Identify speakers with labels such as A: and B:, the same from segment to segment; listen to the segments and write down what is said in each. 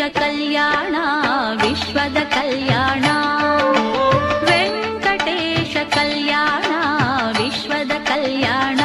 A: ಕಲ್ಯಾಣ ವಿಶ್ವದ ಕಲ್ಯಾಣ ವೆಂಕಟೇಶ ಕಲ್ಯಾಣ ವಿಶ್ವದ ಕಲ್ಯಾಣ.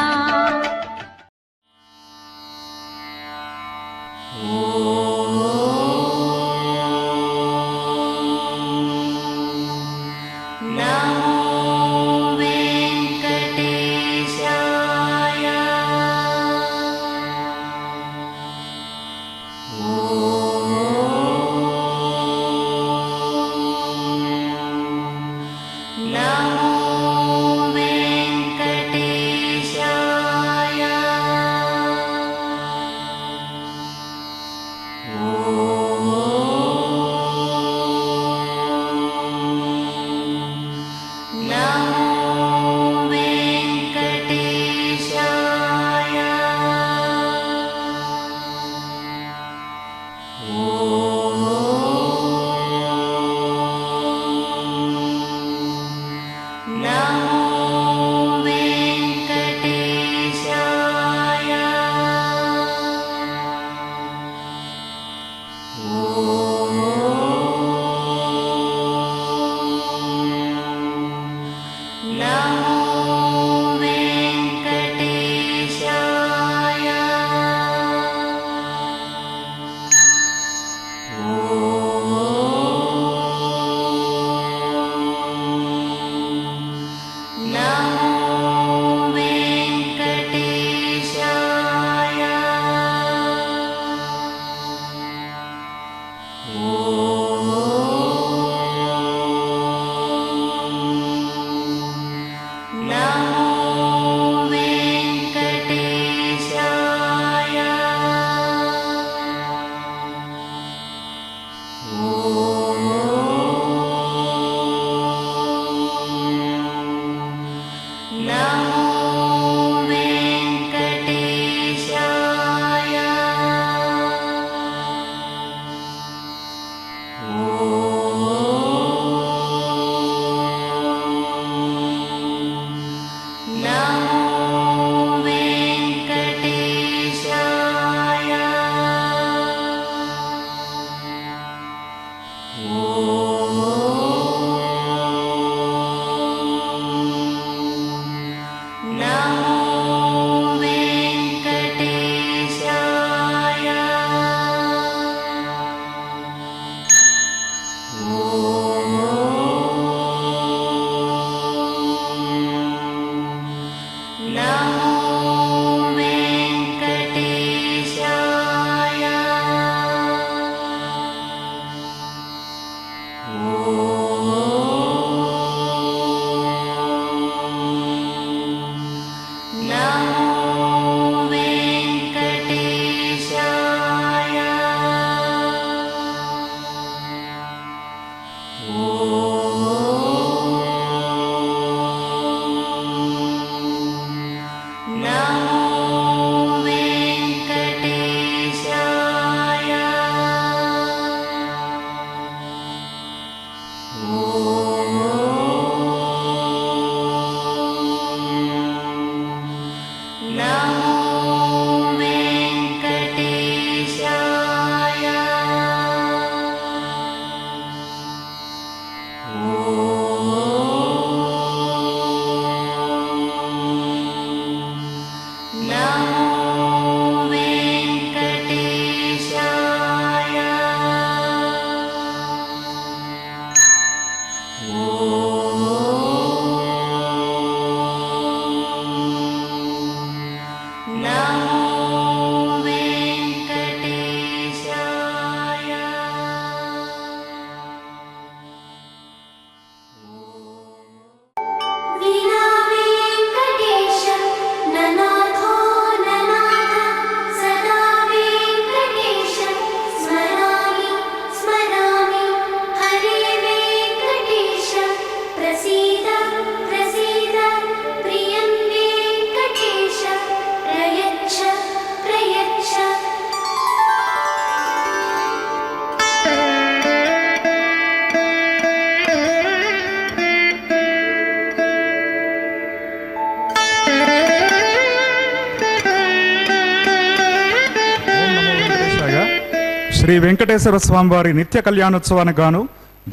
B: శ్రీ వెంకటేశ్వర స్వామి వారి నిత్య కళ్యాణోత్సవానికి గాను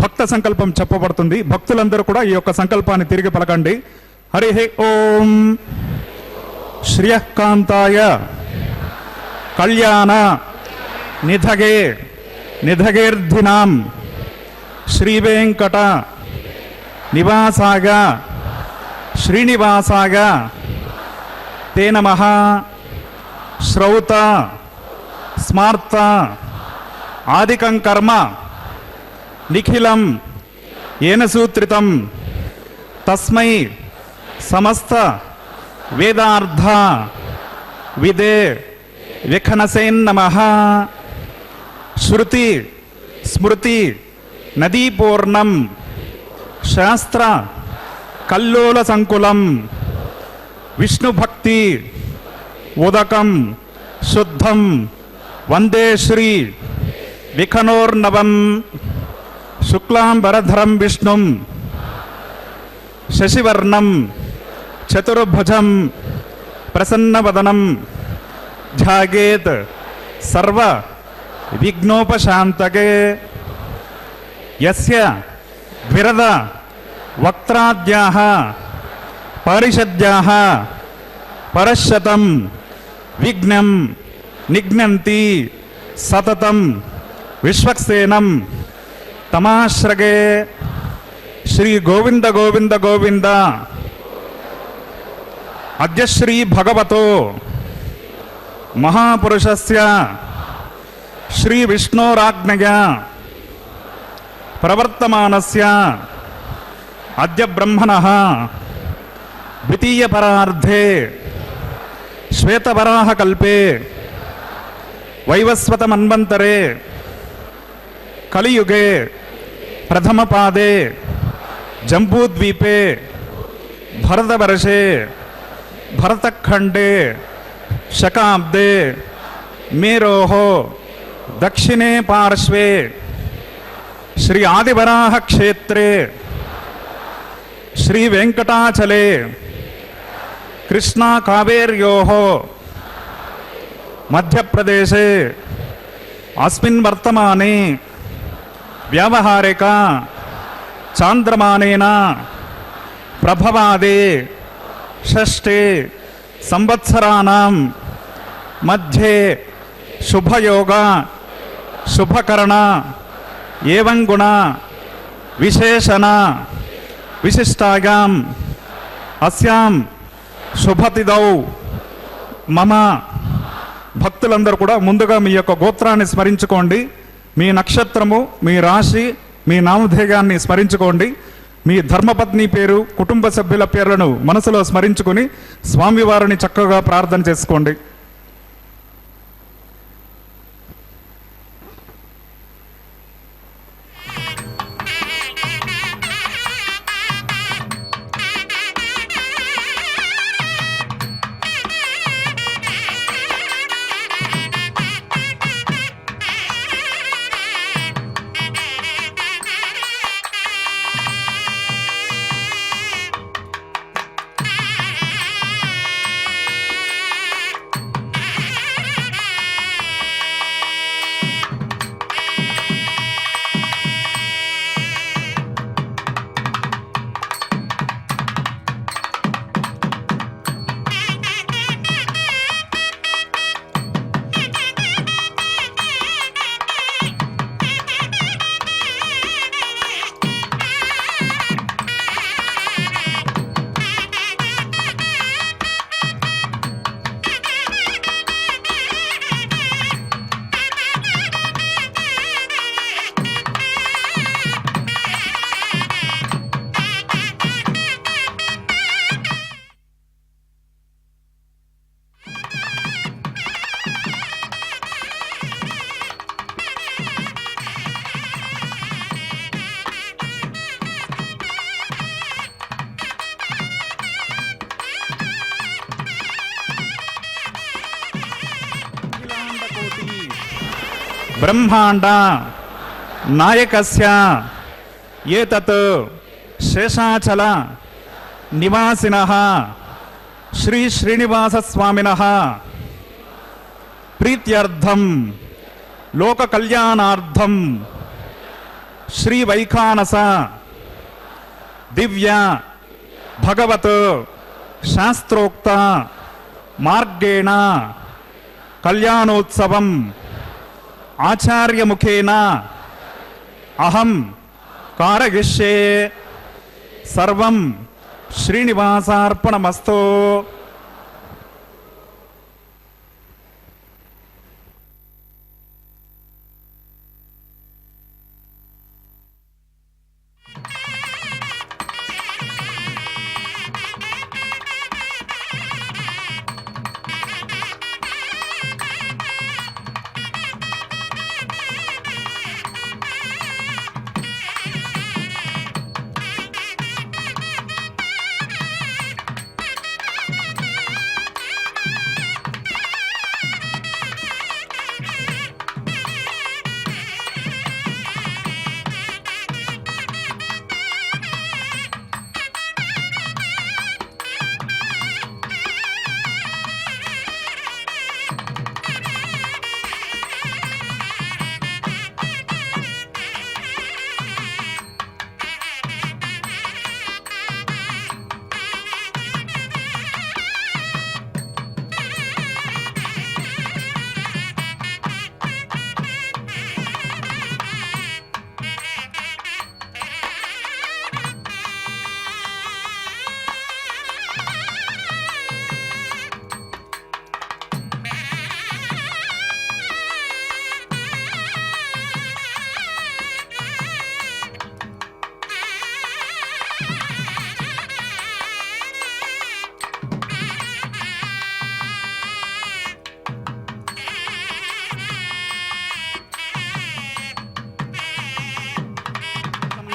B: భక్త సంకల్పం చెప్పబడుతుంది. భక్తులందరూ కూడా ఈ యొక్క సంకల్పాన్ని తిరిగి పలకండి. హరి ఓం శ్రియకాంతాయ కళ్యాణ నిధగే నిధగేర్ధినాం శ్రీవేంకట నివాసాయ శ్రీనివాసాయ తే నమః. శ్రౌత స్మార్త ఆదికం కర్మ నిఖిలం ఏన సూత్రితం తస్మై సమస్త వేదార్థ విదే విఖనసేన్నమః. శృతి స్మృతి నదీపూర్ణం శాస్త్ర కల్లోల సంకులం విష్ణుభక్తి ఉదకం శుద్ధం వందే శ్రీ విఖనోర్నవం. శుక్లాంబరధరం విష్ణుం శశివర్ణం చతుర్భుజం ప్రసన్నవదనం ధ్యాయేత్ సర్వ విఘ్నోపశాంతకే. యస్య విరద వక్త్రాద్యాః పరిషద్యాః పరశతం విఘ్నం నిఘ్నంతి సతతం విశ్వక్సేనం తమాశ్రగే. శ్రీ గోవింద గోవింద గోవింద. అద్య శ్రీ భగవతో మహాపురుషస్య శ్రీ విష్ణోరాజ్ఞయా ప్రవర్తమానస్య అద్య బ్రహ్మణః ద్వితీయ పరార్ధే శ్వేతవరాహ కల్పే వైవస్వత మన్వంతరే కలియుగే ప్రథమ పాదే జంబూద్వీపే భరతవర్షే భరతఖండే శకాబ్దే మేరోః దక్షిణే పార్శ్వే శ్రీ ఆదివరాహ క్షేత్రే శ్రీ వెంకటాచలే కృష్ణా కావేర్యోః మధ్యప్రదేశే అస్మిన్ వర్తమానే వ్యావహారిక చాంద్రమానేన ప్రభవాదే షష్ఠే సంవత్సరాణం మధ్యే శుభయోగ శుభకరణ ఏవం గుణ విశేషణ విశిష్టాయాం అస్యాం శుభతిథౌ మమ. భక్తులందరూ కూడా ముందుగా మీ యొక్క గోత్రాన్ని స్మరించుకోండి. మీ నక్షత్రము, మీ రాశి, మీ నామధేయాన్ని స్మరించుకోండి. మీ ధర్మపత్ని పేరు, కుటుంబ సభ్యుల పేర్లను మనసులో స్మరించుకుని స్వామివారిని చక్కగా ప్రార్థన చేసుకోండి. బ్రహ్మాండ నాయకస్య ఏతత్ శేషాచల నివాసినః శ్రీ శ్రీనివాస స్వామినః ప్రీత్యర్థం లోక కళ్యాణార్థం శ్రీ వైఖానస దివ్య భగవత్ శాస్త్రోక్త మార్గేణ కళ్యాణోత్సవం ఆచార్యముఖేన అహం కారయిష్యే సర్వం శ్రీనివాసార్పణమస్తు.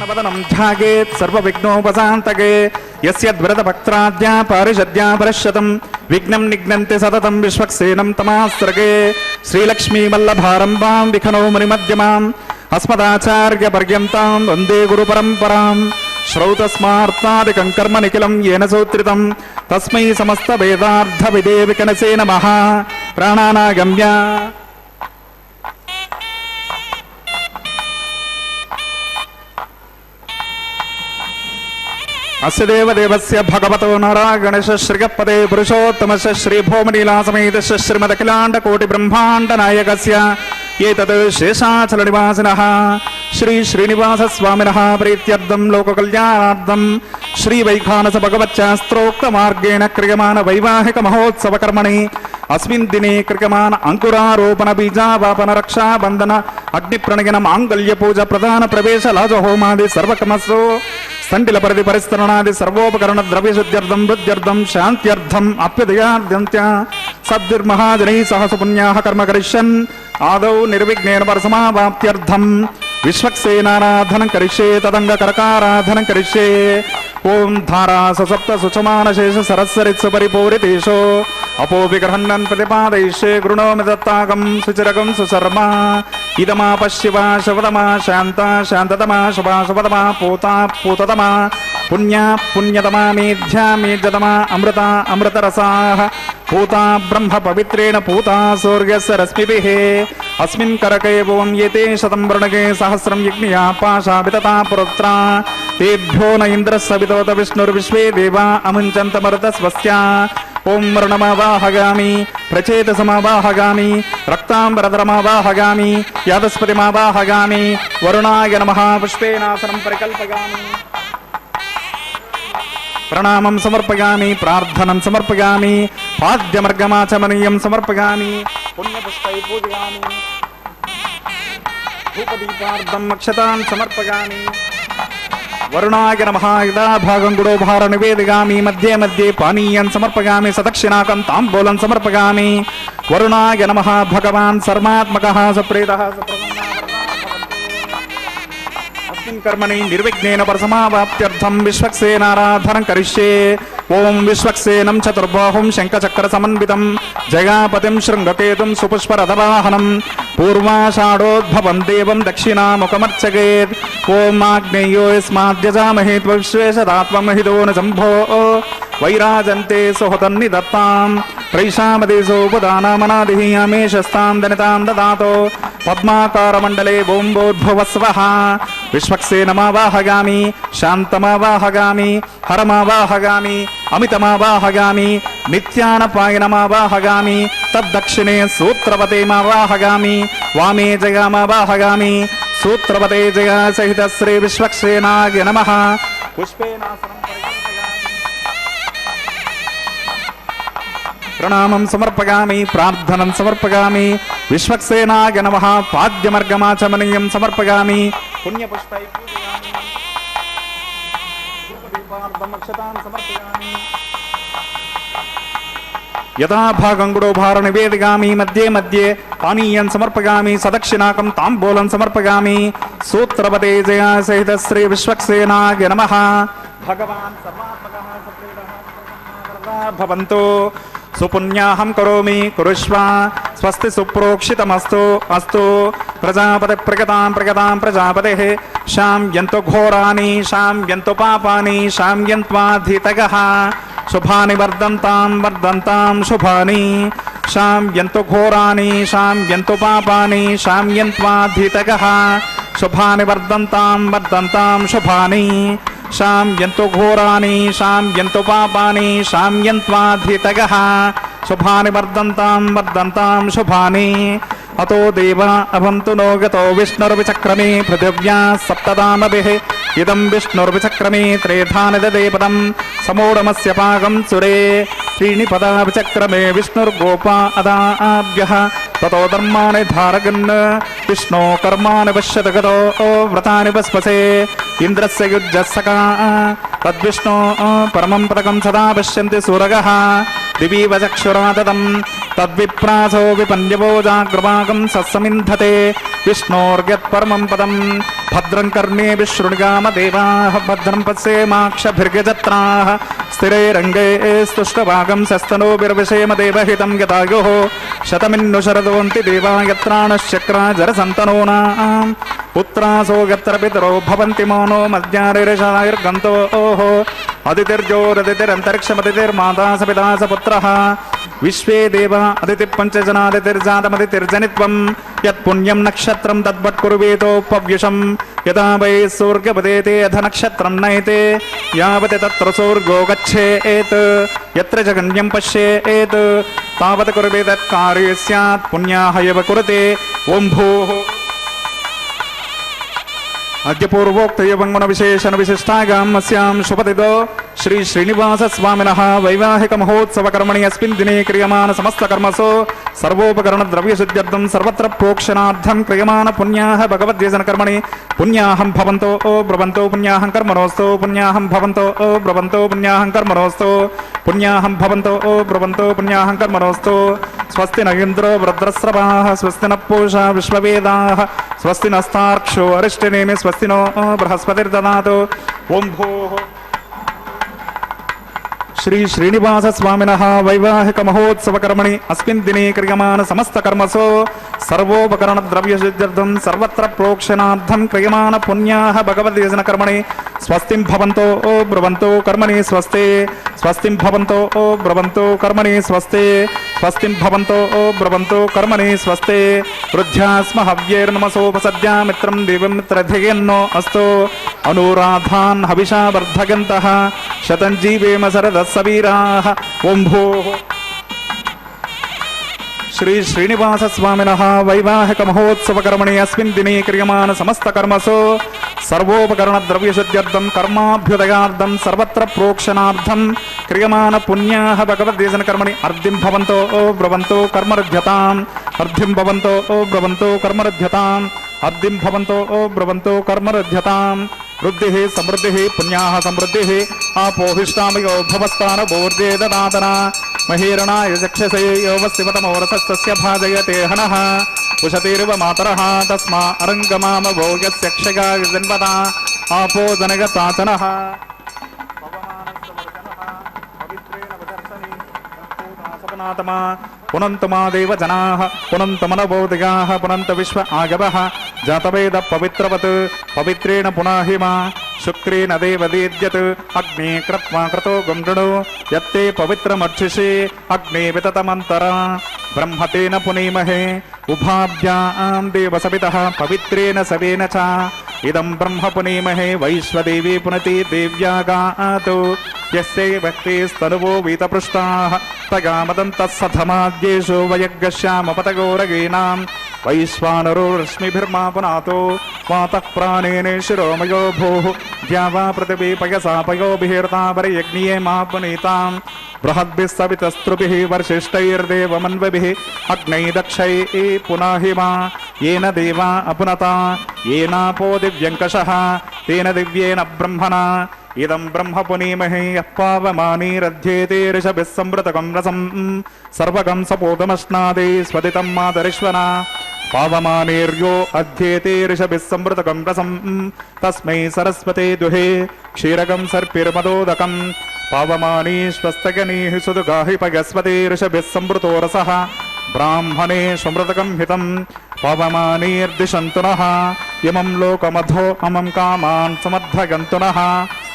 B: వదనం ధ్యాగేత్ సర్వవిఘ్నోపశాంతకే యస్యద్వ్రత భక్త్రాద్యా పారిషద్యా పరశ్యతం విఘ్నం నిఘ్నంతి సతతం విశ్వక్సేనం తమాస్త్రగే శ్రీలక్ష్మీ వల్లభారంభాం విఖనో మునిమధ్యమాం అస్మదాచార్య పర్యంతాం వందే గురు పరంపరాం శ్రౌతస్మార్తాదికం కర్మ నిఖిలం येन సూత్రితం తస్మై సమస్త వేదార్థ విదే వికనసే నమః. ప్రాణానాగమ్య అస్య దేవదేవస్య భగవతో నారాయణస్య శ్రీగపదే పురుషోత్తమస్య శ్రీభూమనీలాసమేతస్య శ్రీమదఖిలాండకోటి బ్రహ్మాండ నాయకస్య ఏతత్ శేషాచల నివాసినః శ్రీ శ్రీనివాస స్వామినః ప్రీత్యర్థం లోక కళ్యాణార్థం శ్రీ వైఖానస భగవచ్చాస్త్రోక్త మార్గేణ క్రియమాణ వైవాహిక మహోత్సవ కర్మణి అస్మిన్ దినే క్రియమాణ అంకురారోపణ బీజావాపన రక్షా బంధన అగ్ని ప్రణయన మాంగళ్య పూజ ప్రధాన ప్రవేశ లాజ హోమాది సర్వకమస్సు సండిల పరిధి పరిస్తరణాది సర్వోపకరణ ద్రవ్య శుద్ధ్యర్థం వృద్ధ్యర్థం శాంత్యర్థం అప్యదయాద్యంత్య సద్భిర్మహాజనై సహస పుణ్యాః కర్మ కరిష్యన్ ఆదౌ నిర్విఘ్నేన పరసమావాప్త్యర్థం విశ్వక్సేనారాధనం కరిష్యే తదంగ కరకారాధనం కరిష్యే. ఓం ధారా సప్త సుచమానశేష సరస్సరిత్సు పరిపూరితేషో అపోపి గ్రహణన్ ప్రతిపాదయిష్యే గృణోమి దత్తాకం సుచిరకం సుశర్మా ఇదమాప శివ శివతమా శాంత శాంతతమా శుభా శుభతమా పూతా పూతతమా పుణ్య పుణ్యతమా మేధ్యా మేధ్యతమా అమృత అమృతరసాః పూతా బ్రహ్మ పవిత్రేణ పూతా సూర్యస్య రశ్మిభిః అస్మిన్ కరకే భువం ఏతే శతం వృణగే సహస్రం యజ్ఞయా పాశా వితతా పురుత్రా తేభ్యో న ఇంద్రస్య వితోత విష్ణుర్విశ్వే దేవా అముంచంత మరుత స్వస్య. ఓం వరుణమావాహగామి ప్రచేతసమావాహగామి రక్తాంబరధరమావాహగామి యాదస్పతిమావాహగామి వరుణాయ నమః పుష్పేనాసనం పరికల్పయామి ప్రణామం సమర్పయామి ప్రార్థనం సమర్పయామి పాద్యమర్గమాచమనీయం సమర్పయామి పుణ్యపుష్పై పూజయామి ధూపదీపార్థం అక్షతాన్ సమర్పయామి. వరుణాయ నమః యదా భాగం గుడో భార నివేదయామి మధ్యే మధ్యే పానీయం సమర్పయామి సదక్షిణాకం తాంబూలం సమర్పయామి. వరుణాయ నమః భగవాన్ సర్వాత్మకః సప్రీతః అస్మిన్ కర్మణి నిర్విఘ్నేన పరసమావాప్త్యర్థం విశ్వక్సేనారాధనం కరిష్యే. ఓం విశ్వక్సేనం చతుర్బాహుం శంఖచక్ర సమన్వితం జయాపతిం శృంగకేతుం సుపుష్పరథవాహనం పూర్వాషాఢోద్భవం దేవం దక్షిణాముఖమర్చయేత్. ఓం ఆగ్నేయో యస్మాద్యజామహే త్వవిశ్వేషదాత్వం హితో న శంభో వైరాజంతే సుహతన్ని దత్తాం త్రైషామదేశోపదానామనాదిః అమేషస్తాం దనితాం దదాతో పద్మాకారమండలే ఓంభోద్భవస్వః విశ్వక్సేనమావాహగామి శాంతమావాహగామి హరమావాహగామి అమితమావాహగామి నిత్యానపాయనమావాహగామి తద్దక్షిణే సూత్రవతేమావాహగామి వామే జగామావాహగామి సూత్రవతే జగా సహిత శ్రీ విశ్వక్సేనాయ నమః పుష్పేనాసనం ప్రణామం సమర్పయామి ప్రార్థనం సమర్పయామి విశ్వక్సేనాయ నమః పాద్యమర్గమాచమనీయం సమర్పయామి పుణ్యపుష్పై పూజయామి ధూపదీపార్థం అక్షతాన్ సమర్పయామి యథాభాగంగుడో భార నివేదిగామి మధ్యే మధ్యే పానీయం సమర్పయామి సదక్షిణాకం తాంబూలం సమర్పయామి సూత్రపదే జయా సహిత శ్రీ విశ్వక్సేనాయ నమః భగవాన్ సర్వాత్మకః సప్రేతః భవంతు సుపుణ్యాహం కరోమి కురుష్వ స్వస్తి సుప్రోక్షితమస్తు అస్తు ప్రజాపతి ప్రగతాం ప్రజాపతిః శామ్యంతు ఘోరాని శామ్యంతు పాపాని శామ్యంత్వాధితగః శుభాని వర్ధంతాం శుభాని శామ్యంతు ఘోరాని శామ్యంతు పాపాని శామ్యంత్వాధితగః శుభాని వర్ధంతాం శుభాని శామ్యంతు ఘోరాని శామ్యంతు పాపాని శామ్యంత్వాధితగః శుభాని వర్ధంతాం శుభాని అతో దేవా అభంతు నో గతో విష్ణుర్విచక్రమే పృథివ్యా సప్తదామభిః ఇదం విష్ణుర్విచక్రమే త్రేధాని దదే పదం సమూఢమస్య పాకం సురే త్రీణి పదా విచక్రమే విష్ణుర్గోపా అదాభ్యః తతో ధర్మాణి ధారగన్ విష్ణో కర్మాణి పశ్యత గతో వ్రతాని పస్పసే ఇంద్రస్య యుజ్జస్సకా తద్విష్ణో పరమం పదకం సదా పశ్యంతి సూరగః దివీవ చక్షురాదదం తద్విప్రాసో విపన్యవో జాగ్రవాగం సత్సమింధతే విష్ణోర్యత్పరమం పదం భద్రం కర్ణే విశృణుగామ దేవాః భద్రం పశ్యేమాక్షభిర్గజత్రాః స్థిరైరంగే స్తుష్టభాగం సస్తనోభిర్విషేమ దేవహితం యదాయుః శతమిన్ను శరదోంతి దేవాయత్రాణశ్చక్రా జరసంతనూనాం పుత్రాసో యత్ర పితరో భవంతి మోనో మధ్యారిషాయుర్గంతోః అదితిర్జోరదితిరంతరిక్షమదితిర్మాతా సపితా సపుత్రః విశ్వే దేవా అదితి పంచజనాదితిర్జాతమదితిర్జనిత్వం యత్పుణ్యం నక్షత్రం తద్వత్కుర్వేతోపవ్యుషం యదా వై సూర్యపదేతే అధ నక్షత్రం నయతే యావతి తత్ర సూర్గో గచ్ఛేత్ యత్ర జగన్యం పశ్యేత్ తావత్ కుర్వేతత్ కార్యే స్యాత్ పుణ్యాః యవ కురుతే ఓం భూః అద్యపూర్వోక్తయవంగుణ విశేషణ విశిష్టాయాం అస్యాం శుభతిదో శ్రీ శ్రీనివాస స్వామినః వైవాహిక మహోత్సవ కర్మణి అస్మిన్ దినే క్రియమాన సమస్త కర్మసు సర్వోపకరణ ద్రవ్య శుద్ధ్యర్థం సర్వత్ర ప్రోక్షణార్థం క్రియమాన పుణ్యాః భగవద్వేషణ కర్మణి పుణ్యాహం భవంతో బ్రవంతో పుణ్యాహం కర్మణోస్తు పుణ్యాహం భవంతో బ్రవంతో పుణ్యాహం కర్మణోస్తు పుణ్యాహం భవంతో బ్రవంతో పుణ్యాహం కర్మణోస్తు స్వస్తి న ఇంద్రో వృద్రస్రవాః స్వస్తి న పూషా విశ్వవేదాః స్వస్తి నస్తార్క్షో అరిష్టనేమి స్వస్తి నో బృహస్పతిర్దదాతు ఓం భూః శ్రీ శ్రీనివాస స్వామినః వైవాహిక మహోత్సవ కర్మణి అస్మిన్ దినే క్రియమాన సమస్త కర్మసు సర్వోపకరణ ద్రవ్య శుద్ధ్యర్థం సర్వత్ర ప్రోక్షణార్థం క్రియమాన పుణ్యాః భగవద్వేషణ కర్మణి స్వస్తిం భవంతో బ్రవంతో కర్మణి స్వస్తి స్వస్తిం భవంతో బ్రవంతో కర్మణి స్వస్తి స్వస్తిం భవంతో బ్రవంతో కర్మణి స్వస్తి వృద్ధ్యాస్మ హవ్యేర్నమసోపసద్యా మిత్రం దేవం మిత్రధియన్నో అస్తు అనురాధాన్ హవిషా వర్ధగంతః శతం జీవేమ శరదः సవీరాః ఓం భూః శ్రీ శ్రీనివాస స్వామినః వైవాహిక మహోత్సవ కర్మణి అస్మిన్ దినే క్రియమాన సమస్త కర్మసు సర్వోపకరణ ద్రవ్య శుద్ధ్యర్థం కర్మాభ్యుదయార్థం సర్వత్ర ప్రోక్షణార్థం క్రియమాన పుణ్యాః భగవద్వేషణ కర్మణి అర్ధిం భవంతో బ్రవంతో కర్మరధ్యతాం అర్ధిం భవంతో బ్రవంతో కర్మరధ్యతాం అర్ధిం భవంతో బ్రవంతో కర్మరధ్యతాం వృద్ధిః సమృద్ధిః పుణ్యాః సమృద్ధిః ఆపోహిష్టామయో భవస్థాన భోర్జే దదాతన మహీరణాయ చక్షసే యోవస్తివతమోరసస్తస్య భాజయతే హనః ఉషతీరివ మాతరః తస్మా అరంగమామ భోగస్య క్షగా జన్మతా ఆపో జనగతాచనః పునంతమా దేవ జనాః పునంతమనబోధిగాః పునంత విశ్వ ఆగవః జాతవేద పవిత్రవత్ పవిత్రేణ పునాహిమా శుక్రేణ దేవదీద్యత్ అగ్నే క్రత్వా క్రతో గుండ్రుడు యత్తే పవిత్రమర్చిషే అగ్నే వితతమంతర బ్రహ్మతేన పునీమహే उभाभ्यां देवसवितः पवित्रेण सवेन च इदं ब्रह्म पुनीमहे वैश्वदेवी पुनति देव्यागातो यस्य भक्तिस्तनुवो वीतपृष्टाः तगामदं तत्सथमाद्येषु वयग्गश्यामपतगोरगीणां वैश्वानरो रश्मिभिर्मा पुनातो वातः प्राणेन शिरोमयो भूः द्यावा पृथिवी पयसा पयोभिर्ता वरयज्ञिये मा पुनीताम् बृहद्भिः सवितस्त्रुभिः वर्षिष्ठैर्देवमन्वभिः अग्नैदक्षैः पुनाहिमा येन देवा अपुनता येनापो दिव्यङ्कषः तेन दिव्येन ब्रह्मणा इदं ब्रह्म पुनीमहे यः पावमानीरध्येते ऋषभिः संवृतकं रसं सर्वगं सपोतमश्नादे स्वदितं मातरिश्वना पावमानेर्यो अध्येते ऋषभिः संवृतकं रसं तस्मै सरस्वते दुहे क्षीरकं सर्पिर्मदोदकं पावमानीश्वस्तगनीः सुदुगाहि पगस्वते ऋषभिः संवृतो रसः ब्राह्मणे समृतकं हितं पावमानीर्दिशन्तु नः इमं लोकमधो अमं कामान् समर्थयन्तु नः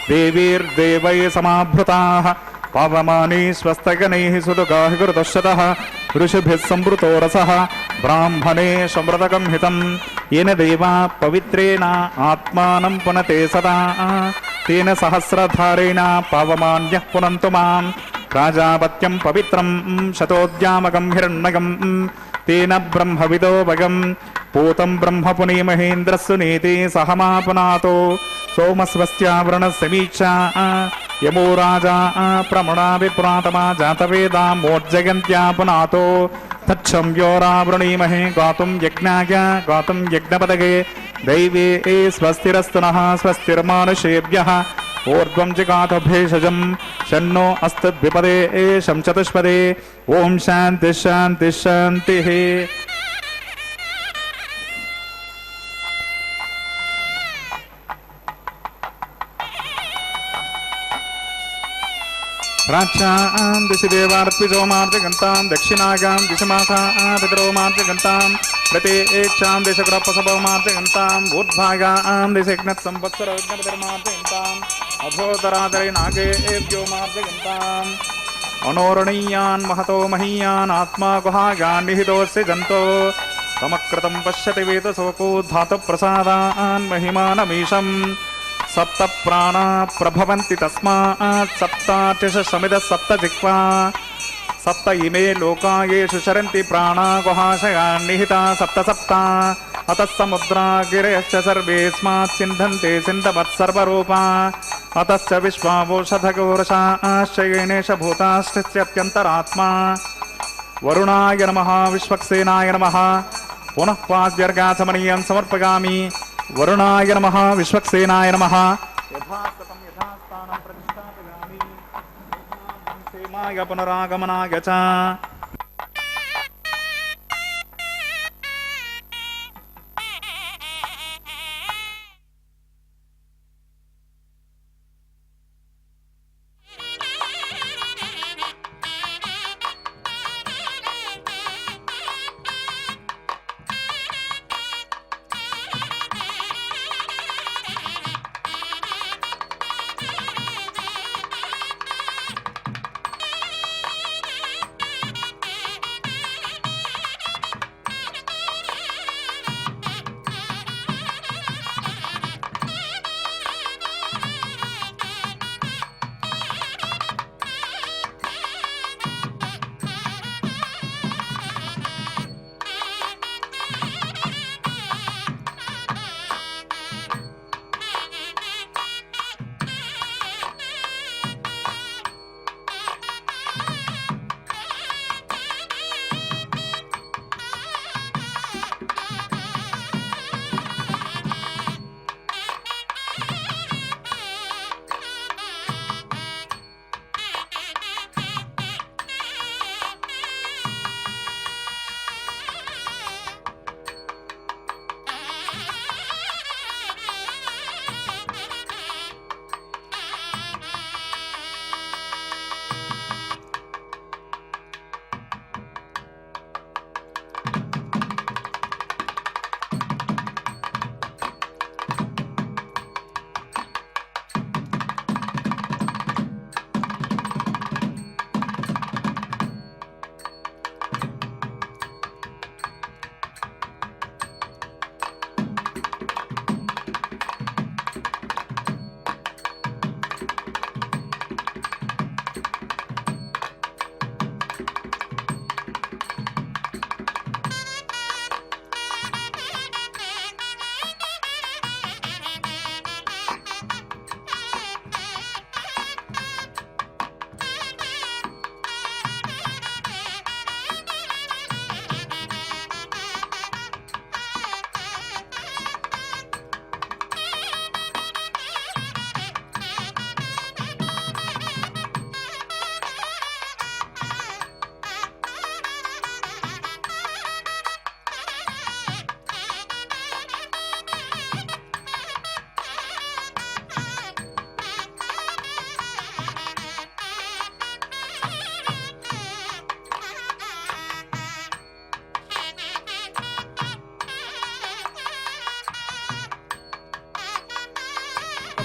B: देवीर्देवै समाभृताः पावमानी स्वस्तगनैः सुदुगाहि गुरुदशतः ऋषिभिः संवृतो रसः ब्राह्मणे समृतकं हितं येन देवा पवित्रेण आत्मानं पुनते सदा तेन सहस्रधारेण पावमान्यः पुनन्तु मां प्राजापत्यं पवित्रं शतोद्यामकं हिरण्मयं तेन ब्रह्मविदो भगं पूतं ब्रह्म पुनीमहेन्द्रस्सु नीति सहमापुनातो सोमस्वस्यावरणस्य मीक्षा यमो राजा प्रमुणा विप्रातमा जातवेदा मोर्जयन्त्या पुनातो तच्छं योरावृणीमहे गातुं यज्ञाय गातुं यज्ञपदगे दैवे स्वस्तिरस्तु नः स्वस्तिर्मानुषेभ्यः ऊर्ध्वं जिगात भेषजं शन्नो अस्तु द्विपदे शं चतुष्पदे ॐ शान्तिः शान्तिः शान्तिः। प्राच्यां दिशि देवार्पिजोमार्जगन्तां दक्षिणागां दिशमासां पितरोमार्जगन्तां प्रत्येक्षां दिशग्रपसभोमार्जगन्ताम् ऊर्ध्वागां दिशयज्ञत्संवत्सरयज्ञपतिर्मार्जगन्ताम् अभोदरादरे नागेभ्यो मार्जगन्ताम् अनोरणीयान् महतो महीयान् आत्मा गुहागान् निहितोऽस्य जन्तो समकृतं पश्यति वेदसोको धातुप्रसादान् महिमानमीशम् सप्त प्राणा प्रभवन्ति तस्मात् सप्तातिश समिद सप्त जिह्वा सप्त इमे लोका येषु शरन्ति प्राणा गुहाशयान् निहिता सप्त सप्ता अतः समुद्रा गिरयश्च सर्वेऽस्मात् सिन्धन्ते सिन्धवत् सर्वरूपा अतश्च विश्वावोषधगोरशाश्च येनेश भूताश्चित्यन्तरात्मा वरुणाय नमः विश्वक्सेनाय नमः पुनः पाद्यर्गाचमनीयं समर्पयामि वरुणाय नमः विश्वक्सेनाय नमः यथास्थतं यथास्थानं प्रतिष्ठापयामि क्षेमाय पुनरागमनाय च।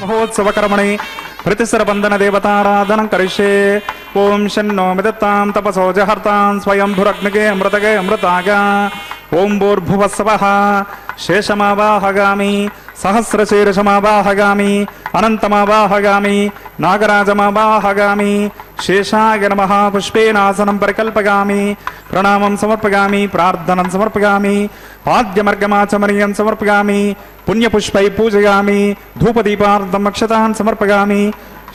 B: మహోత్సవకర్మణి ప్రతిసరబంధన దేవతారాధనం కరిష్యే. ఓం షన్నో మిదత్తాం తపసో జహర్తాం స్వయంభురగ్నిగే అమృతగే అమృతాగా. ఓం భూర్భువస్సవః శేషమావాహగామి సహస్రశీర్షమావాహగామి అనంతమావాహగామి నాగరాజమావాహగామి. శేషాయ నమః పుష్పేనాసనం పరికల్పగామి ప్రణామం సమర్పగామి ప్రార్థనం సమర్పగామి పాద్యమర్గమాచమనీయం సమర్పగామి పుణ్యపుష్పై పూజయామి ధూపదీపార్థం అక్షతాన్ సమర్పగామి.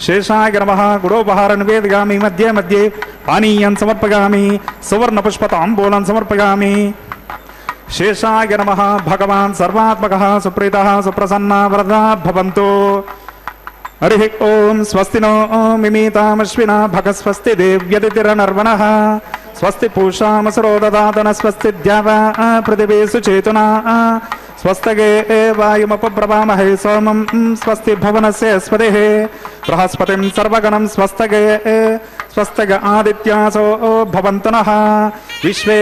B: శేషాయ నమః గుడోపహార నివేదయామి మధ్యే మధ్యే పానీయం సమర్పగామి సువర్ణపుష్పతాంబూలం సమర్పగామి. శేషాయ నమః భగవాన్ సర్వాత్మకః సుప్రీతః సుప్రసన్నా వరదా భవంతు. హరి ఓం స్వస్తి నో మిమీతామశ్వినా భగస్వస్తి దేవ్యదితిరనర్వణః స్వస్తి పూషామసరో దదాతన స్వస్తి ద్యావా పృథివీషు చేతునా స్వస్తగే వాయుమపబ్రవామహే సోమం స్వస్తి భువనస్య స్పతిః బృహస్పతిం సర్వగణం స్వస్తగే స్వస్తగ ఆదిత్యాసో భవంతు నః విశ్వే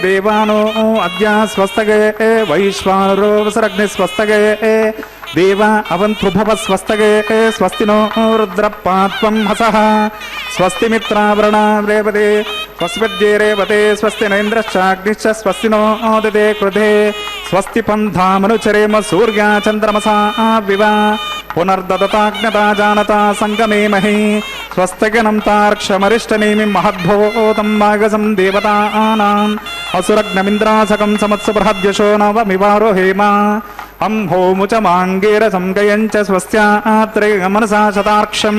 B: దేవానో అద్య స్వస్తగే వైశ్వానరో వసరగ్ని స్వస్తగే దేవ అవంతృభవ స్వస్తగే స్వస్తి నో రుద్రపాత్వం హసః స్వస్తి మిత్రావరణ రేవతే స్వస్తి రేవతే స్వస్తి నేంద్రశ్చాగ్నిశ్చ స్వస్తి నో దిదే కృధే స్వస్తి పంధామనుచరేమ సూర్యా చంద్రమసా వివ పునర్దదతాజ్ఞతా జానతా సంగమే మహి స్వస్తిగణం తార్క్షమరిష్టనేమి మహద్భూతం మాగసం దేవతానాం అసురగ్నమింద్రాసకం సమత్సు బృహద్యశో నవమివారోహేమ అంహోముచ మాంగేరసం గయంచ స్వస్త్యాత్రేయమనసా శతాక్షం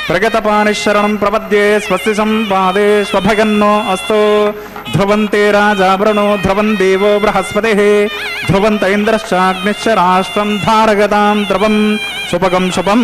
B: ప్రగతపానిశరణం ప్రపద్యే స్వస్తి సంపాదే స్వభగన్నో అస్తు ధ్రువంతే రాజావృణో ధ్రువం దేవో బృహస్పతిః ధ్రువంత ఇంద్రశ్చాగ్నిశ్చ రాష్ట్రం ధారగతాం ధ్రువం శుభగం శుభం.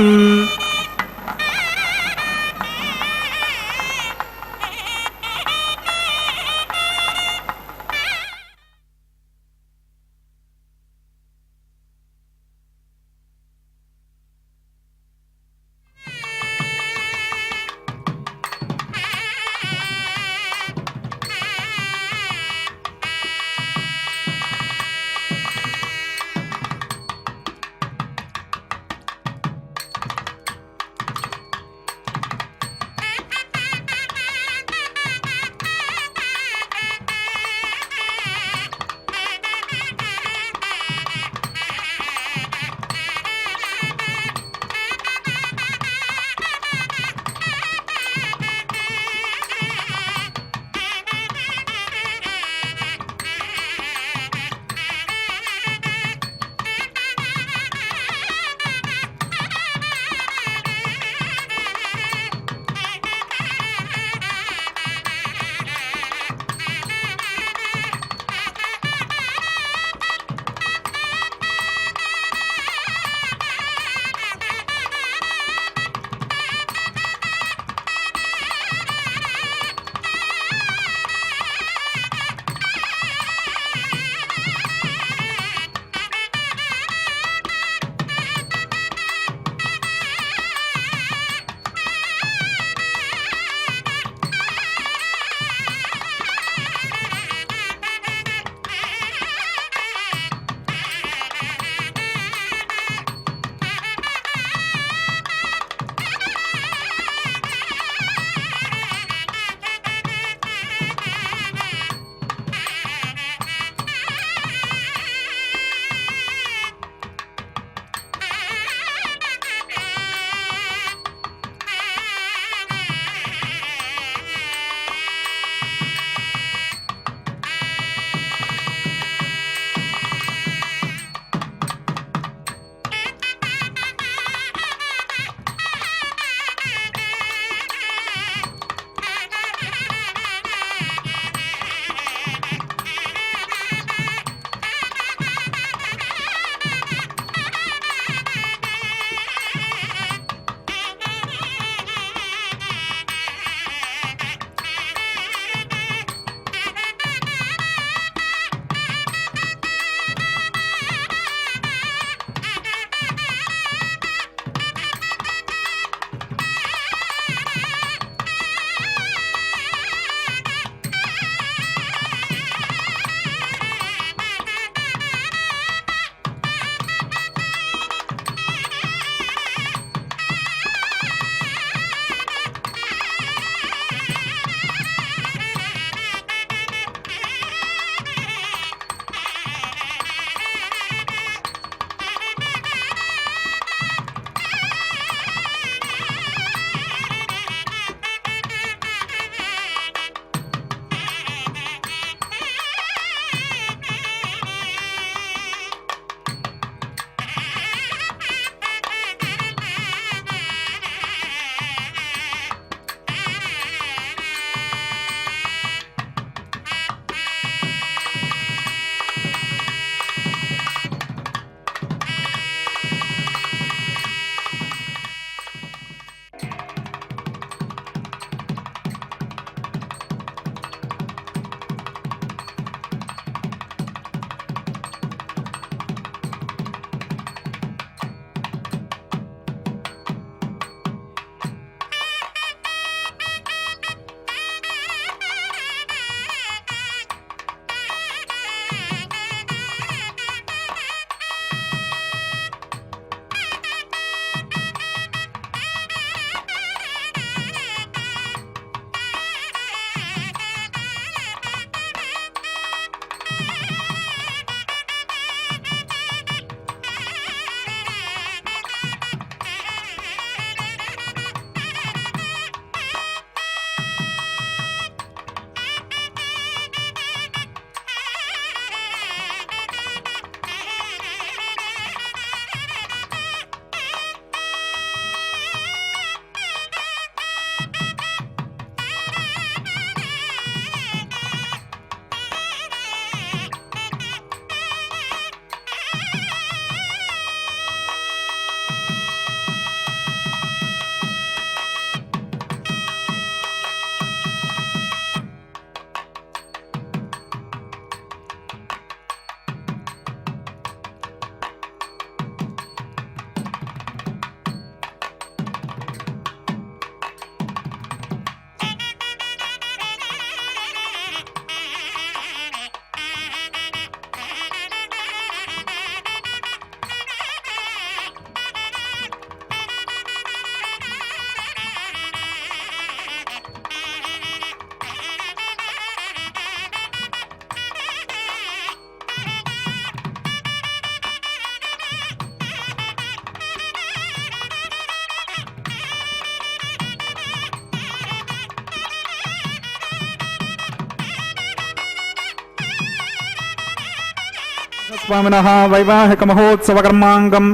B: स्वामिनः वैवाहिकमहोत्सवकर्माङ्गम्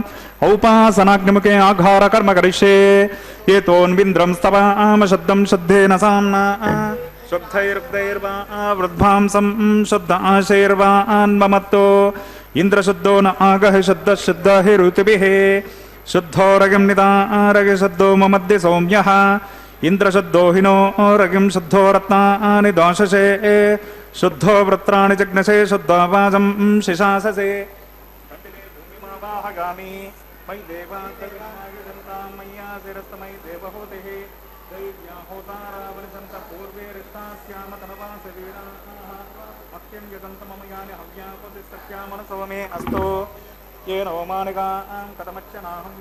B: औपासनाग्निमुखे आघारकर्म करिष्ये एतोऽन्विन्द्रं स्तवाम शब्दं शुद्धेन साम्ना शुद्धैर्वैर्वा वृद्धांसं शुद्ध आशैर्वान्ममत्तो इन्द्रशुद्धो न आगः शुद्धहिरुतिभिः शुद्धो रगिं निदारगि शुद्धो ममद्य सौम्यः इन्द्रशुद्धो हिनो रगिं शुद्धो रत्नानि दाशसे शुद्धो वृत्राणि जग्नसे शुद्धावाजं शिशाससे भूमिमावाहगामि मयि देवान्तर्गमायुजन्तां मय्यासिरस्तमयि देवहूतिः दैव्याहोतारावनिसन्त पूर्वे रिष्टास्याम तनवासवीराः मह्यं यजन्त मम यानि हव्यापतिस्तस्यामनसव मे अस्तु येन ओमानिकां कथमच्चनाहं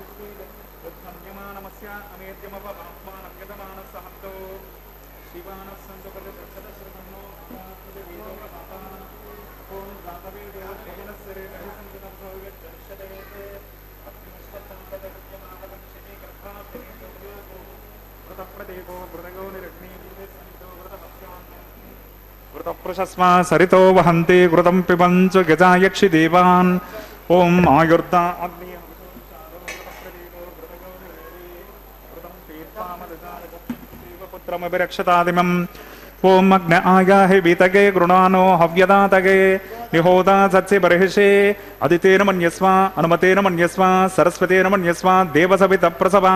B: युद्धन्यमानमस्य अमेद्यमपमात्मानं यजमानः सहन्तो शिवानः सन्तु प्रतिदक्षतश्रमणो ओं गातवे देवभजनस्सरे रहिसङ्गतभो यज्जर्षते अग्निष्टन्ततविद्यमानकं शमीकर्भाभ्येतो व्रतप्रदीपो व्रतगो निरग्निभूते सन्तो व्रतपस्यान् व्रतप्रशस्मा सरितो वहन्ति घृतं पिबञ्च गजा यक्षि देवान् ओं आयुर्दा अग्नि पुत्रमभिरक्षतादिमम् ओं अग्न आयाहि वीतगे गृणानो हव्यदातगे निहोदा सत्सि बर्हिषे अदितेन मन्यस्व अनुमतेन मन्यस्व सरस्वतेन मन्यस्व देवसवितप्रसवा